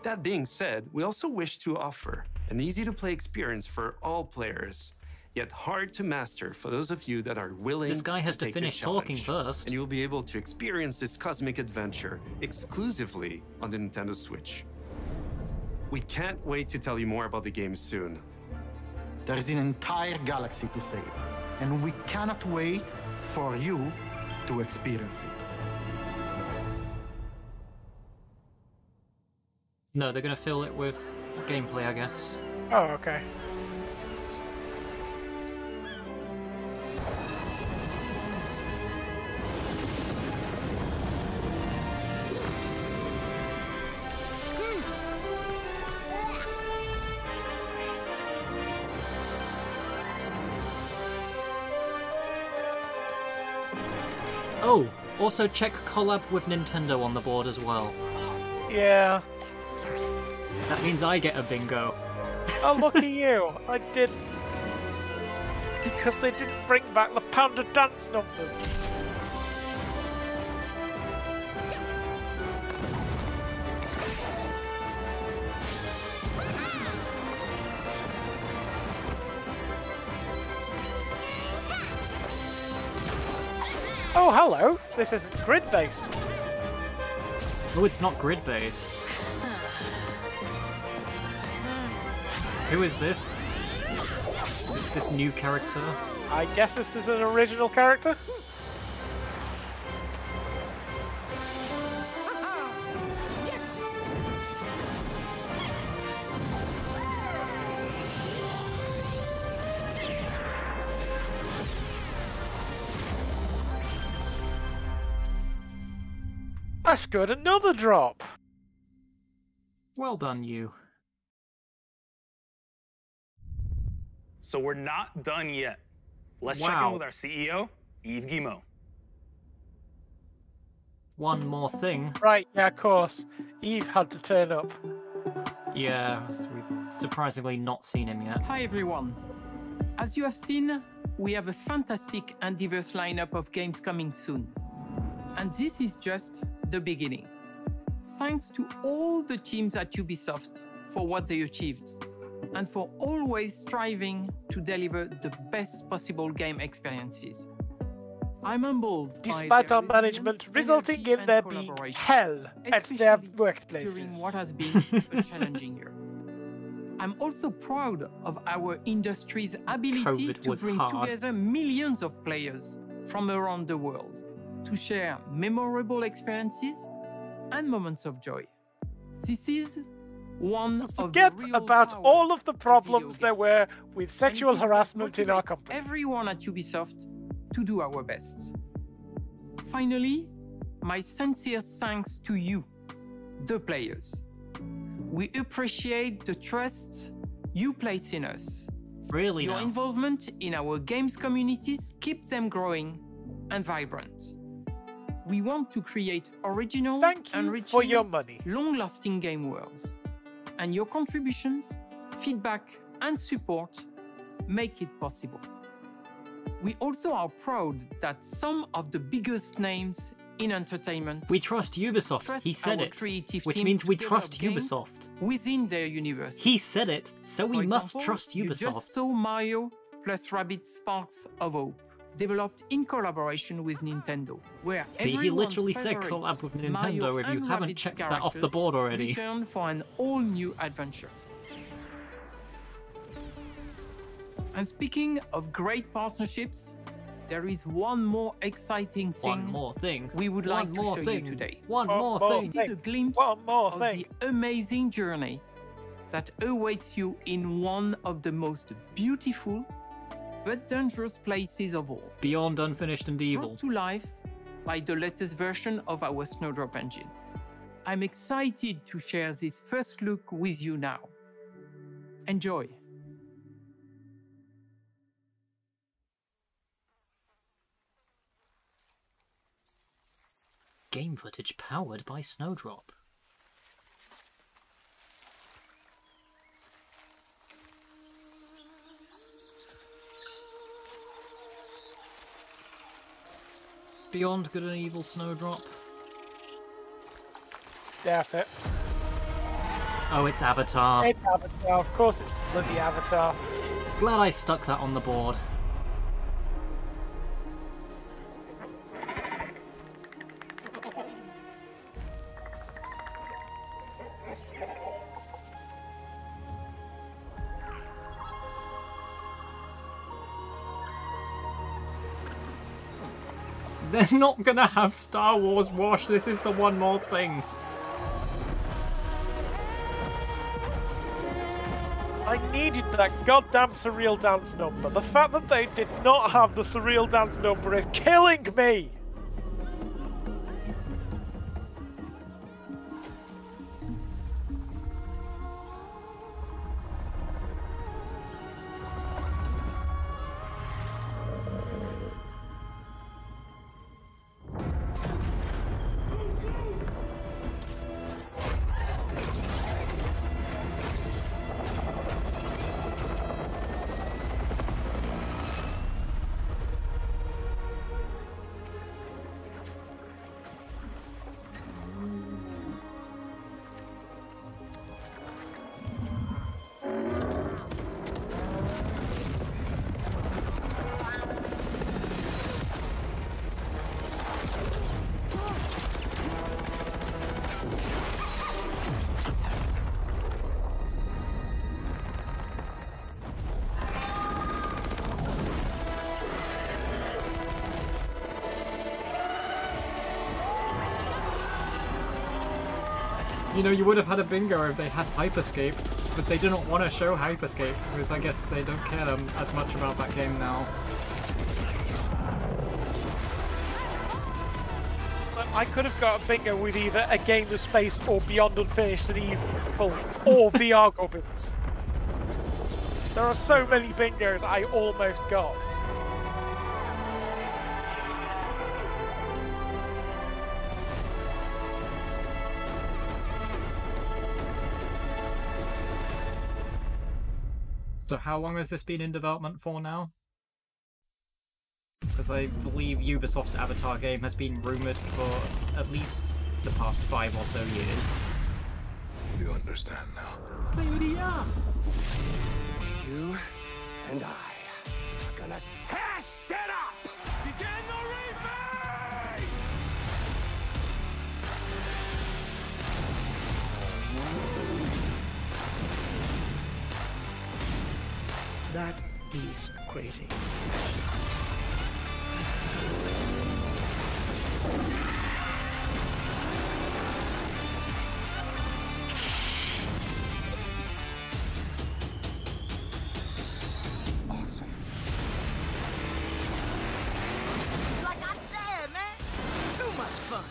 That being said, we also wish to offer an easy-to-play experience for all players, yet hard to master for those of you that are willing. This guy has to take the finish talking challenge. first. And you will be able to experience this cosmic adventure exclusively on the Nintendo Switch. We can't wait to tell you more about the game soon. There is an entire galaxy to save, and we cannot wait for you to experience it. No, they're gonna fill it with gameplay, I guess. Oh, okay. Oh, also check collab with Nintendo on the board as well. Yeah. That means I get a bingo. Oh, look at you! I did. Because they didn't bring back the Panda Dance numbers. Oh, hello! This isn't grid-based. Oh, it's not grid-based. Who is this? Is this new character? I guess this is an original character? That's good, another drop! Well done, you. So we're not done yet. Let's check in with our CEO, Yves Guillemot. One more thing. Right, yeah, of course. Eve had to turn up. Yeah, we've surprisingly not seen him yet. Hi everyone. As you have seen, we have a fantastic and diverse lineup of games coming soon. And this is just the beginning. Thanks to all the teams at Ubisoft for what they achieved, and for always striving to deliver the best possible game experiences. I'm humbled despite our management resulting in there being hell at their workplaces. During what has been a challenging year. I'm also proud of our industry's ability to bring together millions of players from around the world to share memorable experiences and moments of joy. This is one Forget about all of the problems there were with sexual harassment in our company. Everyone at Ubisoft to do our best. Finally, my sincere thanks to you, the players. We appreciate the trust you place in us. Really Your now? involvement in our games communities keeps them growing and vibrant. We want to create original and rich, for your money. long-lasting game worlds. And your contributions, feedback, and support make it possible. We also are proud that some of the biggest names in entertainment. We trust Ubisoft. He said it, which means we trust Ubisoft. Within their universe. He said it, so we must trust You Ubisoft. just saw Mario plus Rabbids Sparks of Hope, developed in collaboration with Nintendo, where See, he literally said collab with Nintendo if you haven't checked that off the board already. Return for an all-new adventure. And speaking of great partnerships, there is one more exciting thing. We would like to show you today. One more thing. It is a glimpse of the amazing journey that awaits you in one of the most beautiful but dangerous places of all. Beyond Unfinished and Evil. Brought to life by the latest version of our Snowdrop engine. I'm excited to share this first look with you now. Enjoy. Game footage powered by Snowdrop. Beyond Good and Evil Snowdrop. Doubt it. Oh, it's Avatar. It's Avatar. Of course it's bloody Avatar. Glad I stuck that on the board. They're not gonna have Star Wars Wash, this is the one more thing. I needed that goddamn surreal dance number. The fact that they did not have the surreal dance number is killing me! You know, you would have had a bingo if they had Hyperscape, but they didn't want to show Hyperscape, because I guess they don't care as much about that game now. I could have got a bingo with either A Game of Space or Beyond Unfinished and Evil, or VR Gubbins. There are so many bingos I almost got. So how long has this been in development for now? Because I believe Ubisoft's Avatar game has been rumoured for at least the past 5 or so years. You understand now? Stadia! You and I are gonna tear shit up! Begin the replay! That is crazy. Awesome. Like I said, man, too much fun.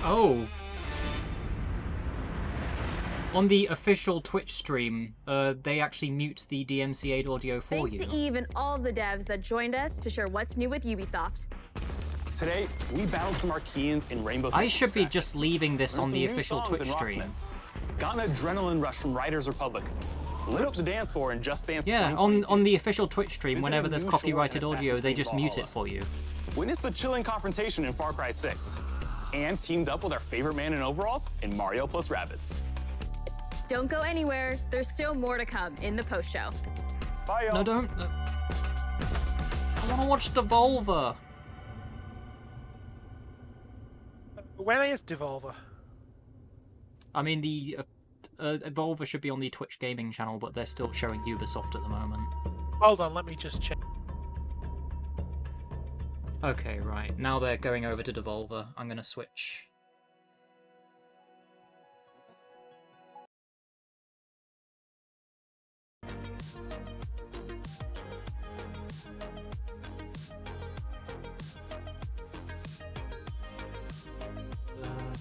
Oh. On the official Twitch stream, they actually mute the DMCA'd audio for Thanks you. to Eve and all the devs that joined us to share what's new with Ubisoft. Today, we battled some Archeans in Rainbow Six I should be Extraction. just leaving this Learned on some the new official songs Twitch in stream. Rocksmith. Got an adrenaline rush from Riders Republic. Lit up the dance floor in Just Dance Yeah, 2022. on the official Twitch stream, Visited whenever a there's new shore copyrighted in audio, Assassin's they Creed just mute it Valhalla. for you. Witnessed a chilling confrontation in Far Cry 6. And teamed up with our favorite man in overalls in Mario plus Rabbids. Don't go anywhere. There's still more to come in the post-show. Bye, y'all. No, don't. I want to watch Devolver. When is Devolver? I mean, the Devolver should be on the Twitch gaming channel, but they're still showing Ubisoft at the moment. Hold on, let me just check. Okay, right. Now they're going over to Devolver. I'm going to switch.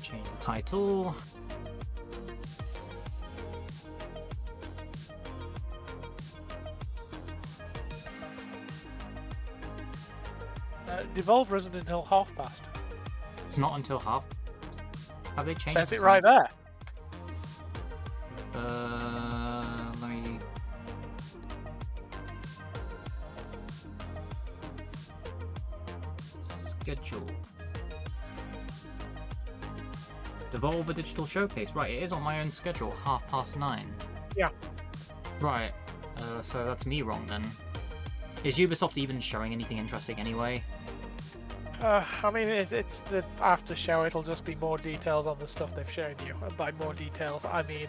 Change the title. Devolver isn't until half past. It's not until half. Have they changed? Says the it right time? there. Let me. schedule. Devolver Digital Showcase. Right, it is on my own schedule, 9:30. Yeah. Right, so that's me wrong then. Is Ubisoft even showing anything interesting anyway? I mean, it's the after show. It'll just be more details on the stuff they've shown you. And by more details, I mean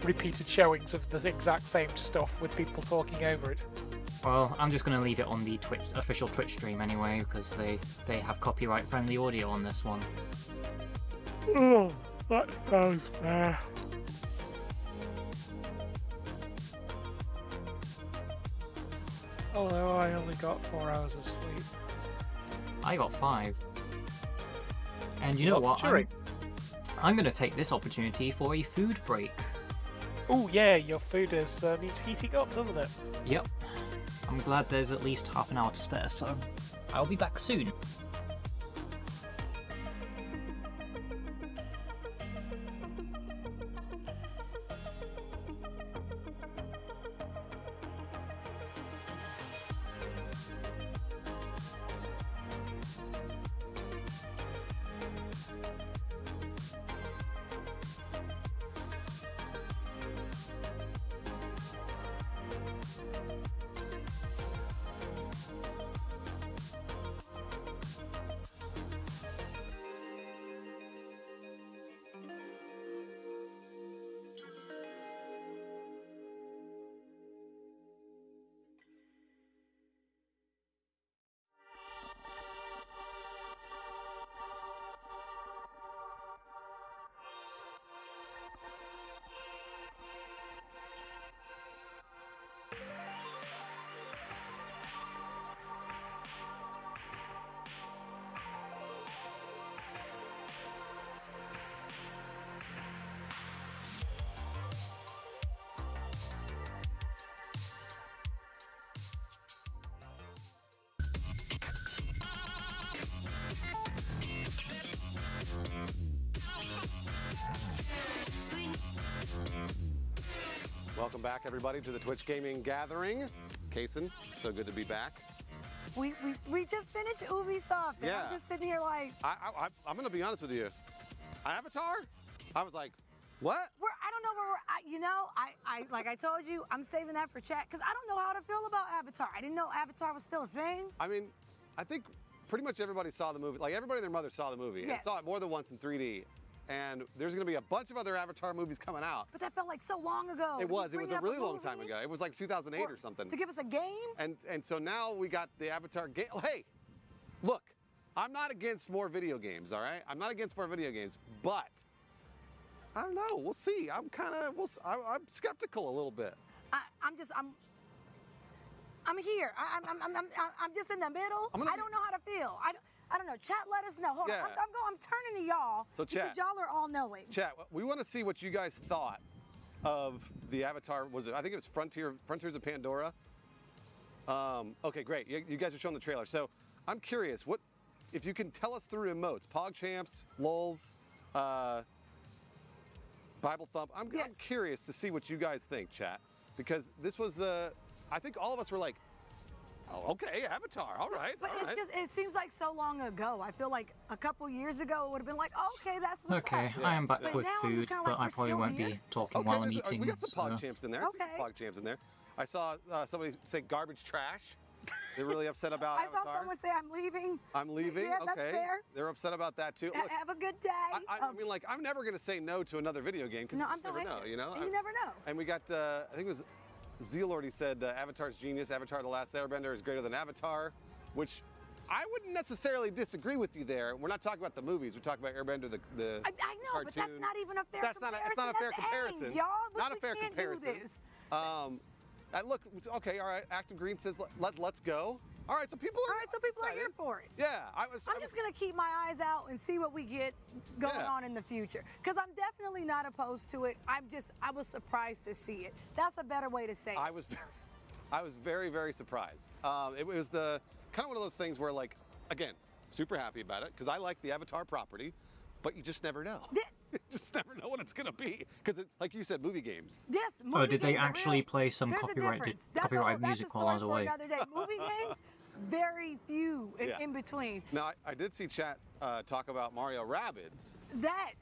repeated showings of the exact same stuff with people talking over it. Well, I'm just going to leave it on the official Twitch stream anyway, because they have copyright-friendly audio on this one. Oh, that sounds bad. Although I only got 4 hours of sleep. I got 5. And you know what? I'm going to take this opportunity for a food break. Oh yeah, your food needs heating up, doesn't it? Yep. I'm glad there's at least half an hour to spare, so I'll be back soon. Welcome back, everybody, to the Twitch Gaming Gathering. Kaysen, so good to be back. We just finished Ubisoft. And Yeah. I'm just sitting here like... I'm going to be honest with you. Avatar? I was like, what? I don't know where we're at. You know, like I told you, I'm saving that for chat because I don't know how to feel about Avatar. I didn't know Avatar was still a thing. I mean, I think pretty much everybody saw the movie. Like, everybody and their mother saw the movie. Yes. And saw it more than once in 3D. And there's going to be a bunch of other Avatar movies coming out. But that felt like so long ago. It was a really long time ago. It was like 2008 or something. To give us a game? And so now we got the Avatar game. Hey, look, I'm not against more video games, all right? I'm not against more video games, but I don't know. We'll see. I'm skeptical a little bit. I'm here. I'm just in the middle. I don't know how to feel. I don't know. Chat, let us know. Hold on. I'm turning to y'all. So chat. Because y'all are all knowing. Chat, we want to see what you guys thought of the Avatar. I think it was Frontiers of Pandora. Okay, great. You guys are showing the trailer. So I'm curious, what if you can tell us through emotes, PogChamps, LOLs, Bible Thump. I'm curious to see what you guys think, chat, because this was I think all of us were like, oh, okay, Avatar, all right. But it seems like so long ago. I feel like a couple years ago it would have been like, okay, that's what's up. Okay, I am back with food, but I probably won't be talking while I'm eating. We got some PogChamps in there. Okay. Some PogChamps in there. I saw somebody say garbage trash. They're really upset about Avatar. I saw someone say I'm leaving. I'm leaving? Yeah, okay. that's fair. They're upset about that too. Look, have a good day. I mean, like, I'm never going to say no to another video game because you just never know, you know? You never know. And we got, I think it was Zeal already said Avatar's genius. Avatar: The Last Airbender is greater than Avatar, which I wouldn't necessarily disagree with you there. We're not talking about the movies. We're talking about Airbender, the I know, cartoon. but that's not even a fair comparison. It's not a fair comparison. Y'all, not a fair comparison. Do this. Look, okay, all right. Active Green says let's go. All right, so people are here for it. Yeah, I'm just gonna keep my eyes out and see what we get going on in the future. Because I'm definitely not opposed to it. I was surprised to see it. That's a better way to say it. I was very, very surprised. It was the kind of one of those things where, like, again, super happy about it because I like the Avatar property, but you just never know. You just never know what it's gonna be because, like you said, movie games. Yes. Did they actually play some copyrighted music while I was away? Movie games, very few in between. Now, I did see chat talk about Mario Rabbids. That,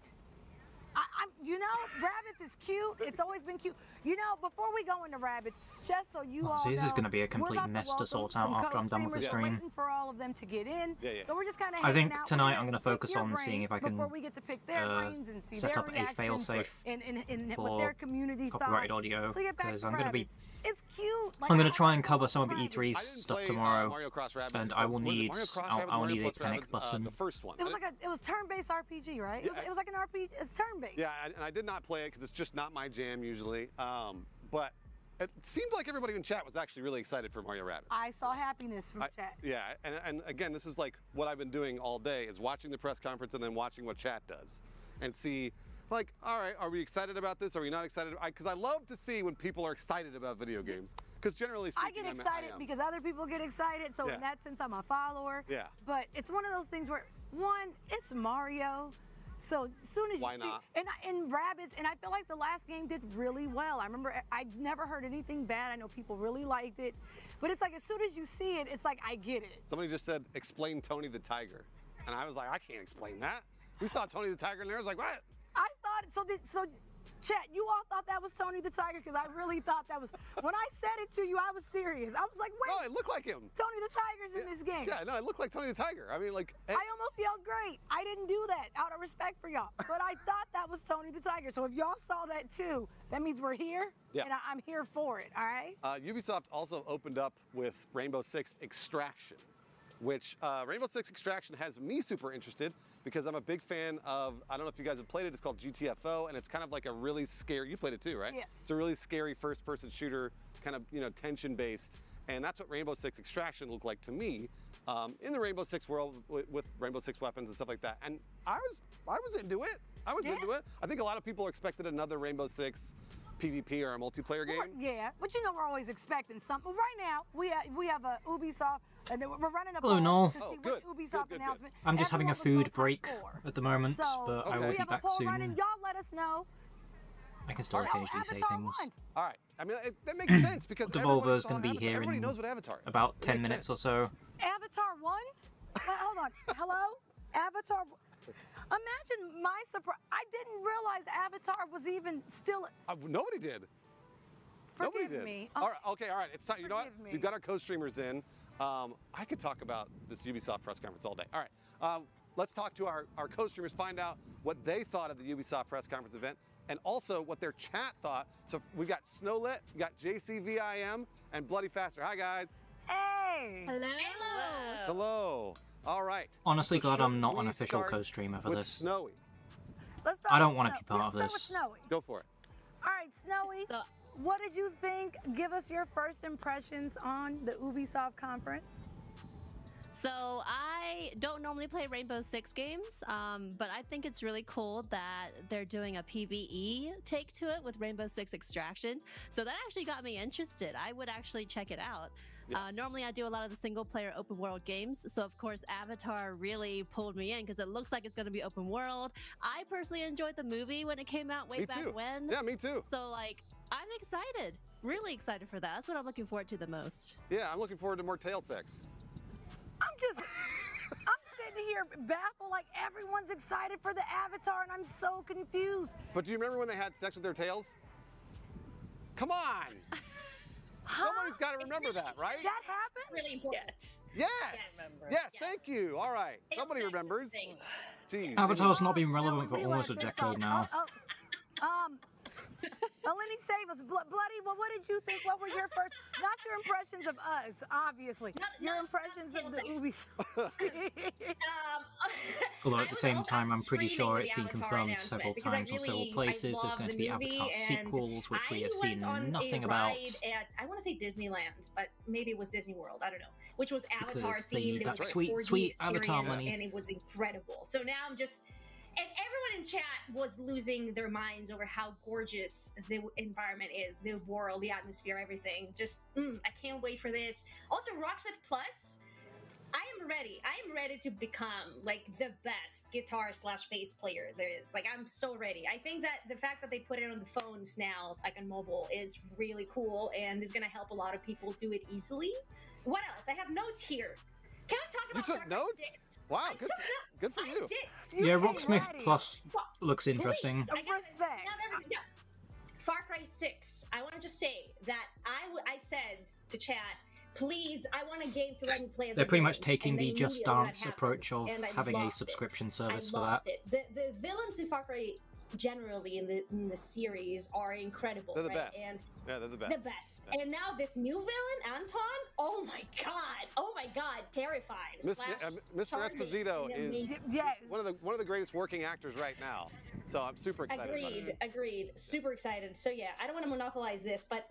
you know, Rabbids is cute. It's always been cute. You know, before we go into Rabbids, just so you all See, this is know, going to be a we're complete about mess to welcome sort some out after I'm done with the co-streamers. We're stream. waiting for all of them to get in. Yeah. So we're just kind of I think hanging out. tonight We're I'm going to pick focus your on seeing if I can before we get to pick their brains and see set their up a reactions fail-safe and for what their community copyrighted thought. audio, So get back because to I'm going to be... Rabbids. It's cute. I'm going to try and cover some of the E3 stuff tomorrow, Mario Cross Rabbids. and I will need I'll need a Rabbids, panic button. the first one. It was it was turn-based RPG, right? Yeah, it was like an RPG. It's turn-based. Yeah, and I did not play it because it's just not my jam usually. But it seemed like everybody in chat was actually really excited for Mario Rabbids. I saw happiness from chat. Yeah, and again, this is like what I've been doing all day, is watching the press conference and then watching what chat does, and see, like, all right, are we excited about this? Are we not excited? Because I love to see when people are excited about video games. Because generally speaking, I get excited because other people get excited. So in that sense, I'm a follower. Yeah. But it's one of those things where, one, it's Mario. So as soon as Why you not? see, and Rabbids, and I feel like the last game did really well. I remember I never heard anything bad. I know people really liked it, but it's like as soon as you see it, it's like I get it. Somebody just said, explain Tony the Tiger. And I was like, I can't explain that. We saw Tony the Tiger in there. I was like, what? I thought, so chat, you all thought that was Tony the Tiger? Because I really thought that was, when I said it to you, I was serious. I was like, wait. No, it looked like him. Tony the Tiger's in this game. Yeah, no, it looked like Tony the Tiger. I mean, like. I almost yelled great. I didn't do that out of respect for y'all. But I thought that was Tony the Tiger. So if y'all saw that too, that means we're here. Yeah. And I'm here for it, all right? Ubisoft also opened up with Rainbow Six Extraction, which Rainbow Six Extraction has me super interested because I'm a big fan of, I don't know if you guys have played it, it's called GTFO, and it's kind of like a really scary, you played it too, right? Yes. It's a really scary first-person shooter, kind of, you know, tension-based, and that's what Rainbow Six Extraction looked like to me in the Rainbow Six world with Rainbow Six weapons and stuff like that. And I was into it. I was into it. I think a lot of people expected another Rainbow Six PvP or a multiplayer game. Yeah, but you know we're always expecting something. Right now, we have a Ubisoft, and we're running a Hello, poll Noel. to see what Ubisoft announcement. I'm just having a food break at the moment, So but I will we be have back a poll soon. running. Y'all let us know. I can still occasionally say things. All right. I mean, that makes sense because Devolver's going to be here everybody in knows what Avatar is. about 10 minutes or so. Avatar 1? Wait, hold on. Hello? Avatar. Imagine my surprise. I didn't realize Avatar was even still. Nobody did. Forgive Nobody did. me. All right. Okay. All right. It's time. You know what? Forgive me. We've got our co-streamers in. I could talk about this Ubisoft press conference all day. All right. Let's talk to our co-streamers, find out what they thought of the Ubisoft press conference event, and also what their chat thought. So we've got Snowlit, we got JCVIM, and Bloody Faster. Hi, guys. Hey. Hello. Hello. All right. Honestly, glad I'm not we an official start co-streamer for with this. Snowy? Let's start I don't with want to be Snowy. part of Let's this. start with Snowy. Go for it. All right, Snowy. What did you think? Give us your first impressions on the Ubisoft conference. So I don't normally play Rainbow Six games, but I think it's really cool that they're doing a PvE take to it with Rainbow Six Extraction. So that actually got me interested. I would actually check it out. Yeah. Normally I do a lot of the single player open world games. So of course Avatar really pulled me in because it looks like it's going to be open world. I personally enjoyed the movie when it came out way back when. Yeah, me too. So like, I'm excited, really excited for that. That's what I'm looking forward to the most. Yeah, I'm looking forward to more tail sex. I'm sitting here baffled, like everyone's excited for the Avatar, and I'm so confused. But do you remember when they had sex with their tails? Come on! Somebody's got to remember that, right? That happened? Really important. Yes! Yes, thank you. All right. Somebody remembers. Jeez. Avatar's not been relevant for almost a decade now. Eleni, save us. Bloody, well, what did you think? What were your first, not your impressions of us, obviously. Your impressions of the Ubisoft. Although at the same time, I'm pretty sure it's been confirmed several times from several places. There's going to be Avatar sequels, which we have seen nothing about. I want to say Disneyland, but maybe it was Disney World. I don't know. Which was Avatar Because they themed. need It that was sweet, 4D sweet Avatar experience, money. and it was incredible. So now I'm just. And everyone in chat was losing their minds over how gorgeous the environment is, the world, the atmosphere, everything. Just, I can't wait for this. Also, Rocksmith Plus, I am ready. I am ready to become like the best guitar/bass player there is. Like, I'm so ready. I think that the fact that they put it on the phones now, like on mobile, is really cool and is going to help a lot of people do it easily. What else? I have notes here. Can I talk about You took notes? 6? Wow, good for you. Yeah, Rocksmith Plus looks interesting. Respect. Far Cry 6. I want to just say that I said to chat, please, I want a game to let me play as They're a pretty villain. much taking And the then Just immediately Dance that approach of happens, and I having a lost subscription it. service I for that. lost it. The villains in Far Cry generally in the series are incredible. They're the right? best. And Yeah, they're the best. the best. And now this new villain, Anton, oh my god, terrified. Mr. Esposito is one of the greatest working actors right now. So I'm super excited about it. Agreed. Super excited. So yeah, I don't want to monopolize this, but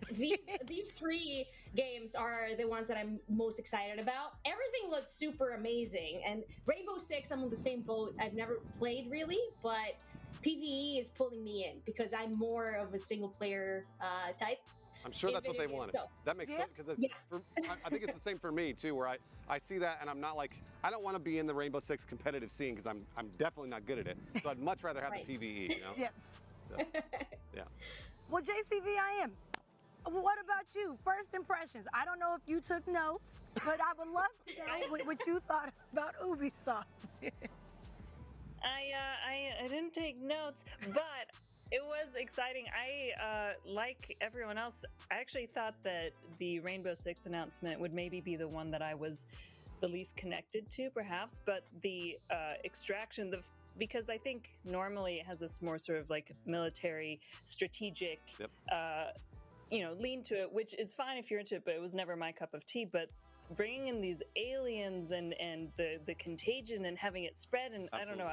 these 3 games are the ones that I'm most excited about. Everything looked super amazing, and Rainbow Six, I'm on the same boat. I've never played really, but PvE is pulling me in because I'm more of a single player type. I'm sure that's what they wanted. So, that makes sense because I think it's the same for me too, where I see that and I'm not like, I don't want to be in the Rainbow Six competitive scene because I'm definitely not good at it. So I'd much rather have the PvE. You know? Yes. So, yeah. Well, JCV, I am. What about you? First impressions. I don't know if you took notes, but I would love to know what you thought about Ubisoft. I didn't take notes, but it was exciting. I, like everyone else, I actually thought that the Rainbow Six announcement would maybe be the one that I was the least connected to, perhaps, but the Extraction, because I think normally it has this more sort of like military, strategic, lean to it, which is fine if you're into it, but it was never my cup of tea. But bringing in these aliens and the contagion and having it spread, and Absolutely. I don't know,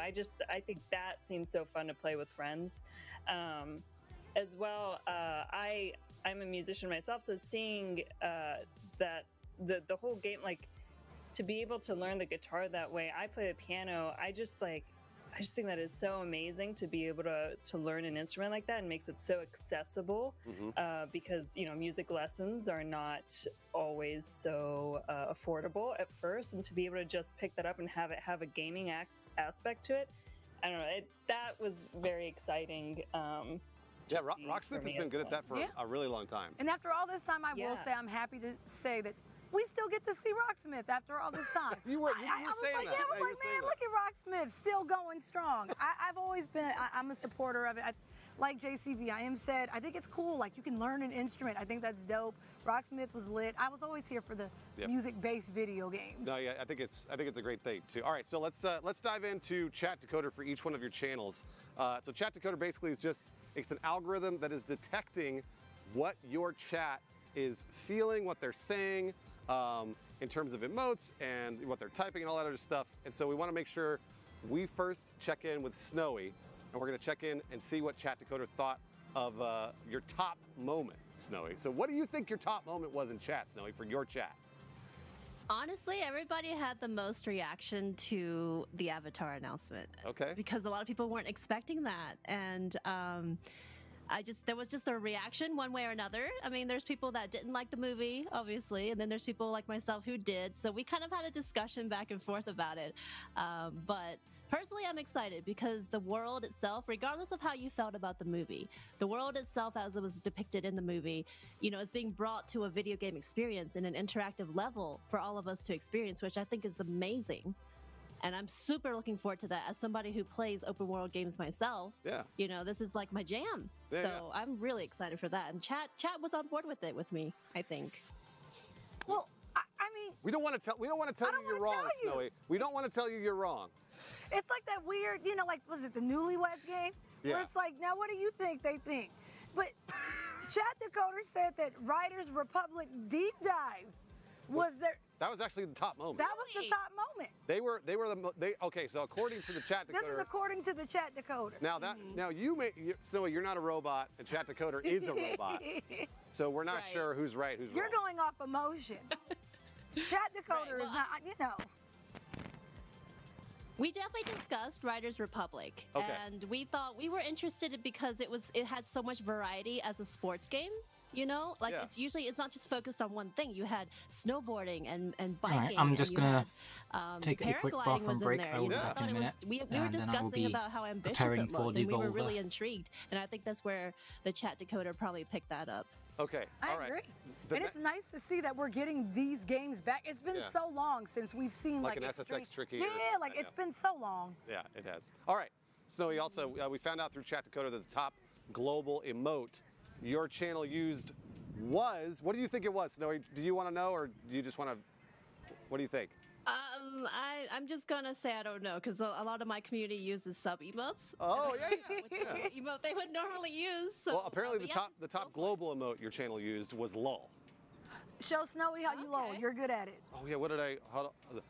I think that seems so fun to play with friends. As well, I'm a musician myself, so seeing that the whole game, like, to be able to learn the guitar that way, I play the piano, I just think that is so amazing to be able to learn an instrument like that, and makes it so accessible, because music lessons are not always so affordable at first, and to be able to just pick that up and have it have a gaming aspect to it, I don't know, that was very exciting. Yeah, Rocksmith has been good at that for a really long time. And after all this time, I will say I'm happy to say that we still get to see Rocksmith after all this time. you were saying that. Yeah, I was like, man, look at Rocksmith, still going strong. I've always been, I'm a supporter of it. Like JCV, I think it's cool. Like, you can learn an instrument. I think that's dope. Rocksmith was lit. I was always here for the music-based video games. No, yeah, I think it's a great thing too. All right, so let's dive into Chat Decoder for each one of your channels. So Chat Decoder basically is it's an algorithm that is detecting what your chat is feeling, what they're saying, in terms of emotes and what they're typing and all that other stuff. And so we want to make sure we first check in with Snowy, and we're going to check in and see what Chat Decoder thought of your top moment, Snowy. So what do you think your top moment was in chat, Snowy, for your chat? Honestly, everybody had the most reaction to the Avatar announcement. Okay. Because a lot of people weren't expecting that. And there was just a reaction one way or another. I mean, there's people that didn't like the movie, obviously, and then there's people like myself who did. So we kind of had a discussion back and forth about it. But personally, I'm excited because the world itself, regardless of how you felt about the movie, the world itself as it was depicted in the movie, is being brought to a video game experience in an interactive level for all of us to experience, which I think is amazing. And I'm super looking forward to that as somebody who plays open world games myself. Yeah. This is like my jam. Yeah, so I'm really excited for that. And chat was on board with it with me, I think. Well, I mean, we don't want to tell you you're wrong, Snowy. We don't want to tell you you're wrong. It's like that weird, like, was it the Newlyweds game? Yeah. Where it's like, now what do you think they think? But Chat Decoder said that Riders Republic Deep Dive was their... That was actually the top moment. That was the top moment. Okay, so according to the Chat Decoder. This is according to the Chat Decoder. Now Snowy, you're not a robot, and Chat Decoder is a robot. So we're not sure who's right, who's wrong. You're going off emotion. Chat Decoder is not, We definitely discussed Riders Republic, and we thought we were interested because it had so much variety as a sports game. You know, like Yeah. it's not just focused on one thing. You had snowboarding and Alright, biking. I'm and just you gonna had, take a quick paragliding bathroom was in break. there, I you will be know? I back thought in a it was- minute. we were And then I will discussing be about how ambitious preparing it for looked, and we were Devolver. really intrigued. And I think that's where the chat decoder probably picked that up. Okay. I All right. agree. The And ne- it's nice to see that we're getting these games back. It's been Yeah. so long since we've seen Like like an extreme- SSX tricky or Yeah, something, like I it's know. been so long. Yeah, it has. All right. Snowy, also, we found out through Chat Decoder that the top global emote your channel used was. What do you think it was, Snowy? Do you want to know, or do you just want to? What do you think? I'm just gonna say I don't know because a lot of my community uses sub emotes. Oh yeah, With the emote they would normally use. So, Well, apparently but the top global emote your channel used was lol. Show Snowy how you load. You're good at it. Oh yeah, what did I? Hold on.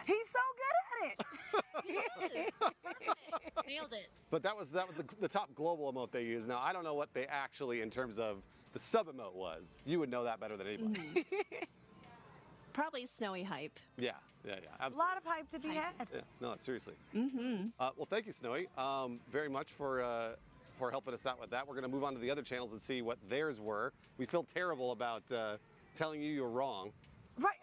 He's so good at it. Nailed it. But that was the top global emote they used. Now I don't know what they actually, in terms of the sub emote, was. You would know that better than anybody. Probably snowy hype. Yeah, A absolutely. lot of hype to be had. Yeah, no, seriously. Mm-hmm. Well, thank you, Snowy, very much for helping us out with that. We're going to move on to the other channels and see what theirs were. We feel terrible about telling you you're wrong. Right.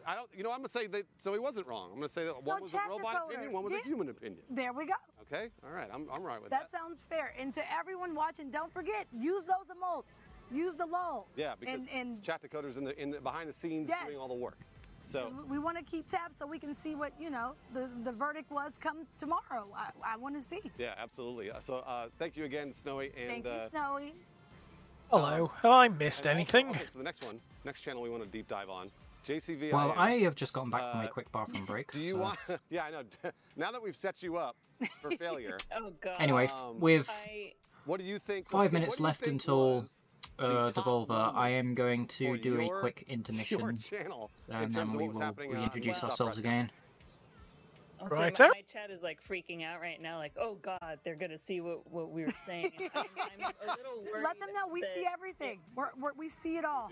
I don't. You know, I'm going to say that Snowy wasn't wrong. I'm going to say that one was a Chat robot Decoder. opinion, one was a human opinion. There we go. Okay. All right. I'm right with that. That sounds fair. And to everyone watching, don't forget, use those emotes. Use the lull. Yeah, because and Chat Decoder's in the behind the scenes Yes. doing all the work. So we want to keep tabs so we can see what, the verdict was come tomorrow. I want to see. yeah, absolutely. So thank you again, Snowy, and Thank you, Snowy. Hello. Have I missed and anything? Also, okay, so the next channel we want to deep dive on, JCV. Well, I have just gotten back from a quick bathroom break. Do you so- want? Yeah, I know. Now that we've set you up for failure. Oh God. Anyway, with what do you think? 5 minutes left until Devolver, I am going to do a your- quick your intermission, channel in and terms then of we what was will happening, reintroduce Ubisoft ourselves Prescott? again. Also, Righto. my chat is like freaking out right now. Like, oh God, they're gonna see what we were saying. I'm a little worried. Let them know we that- see everything. We see it all.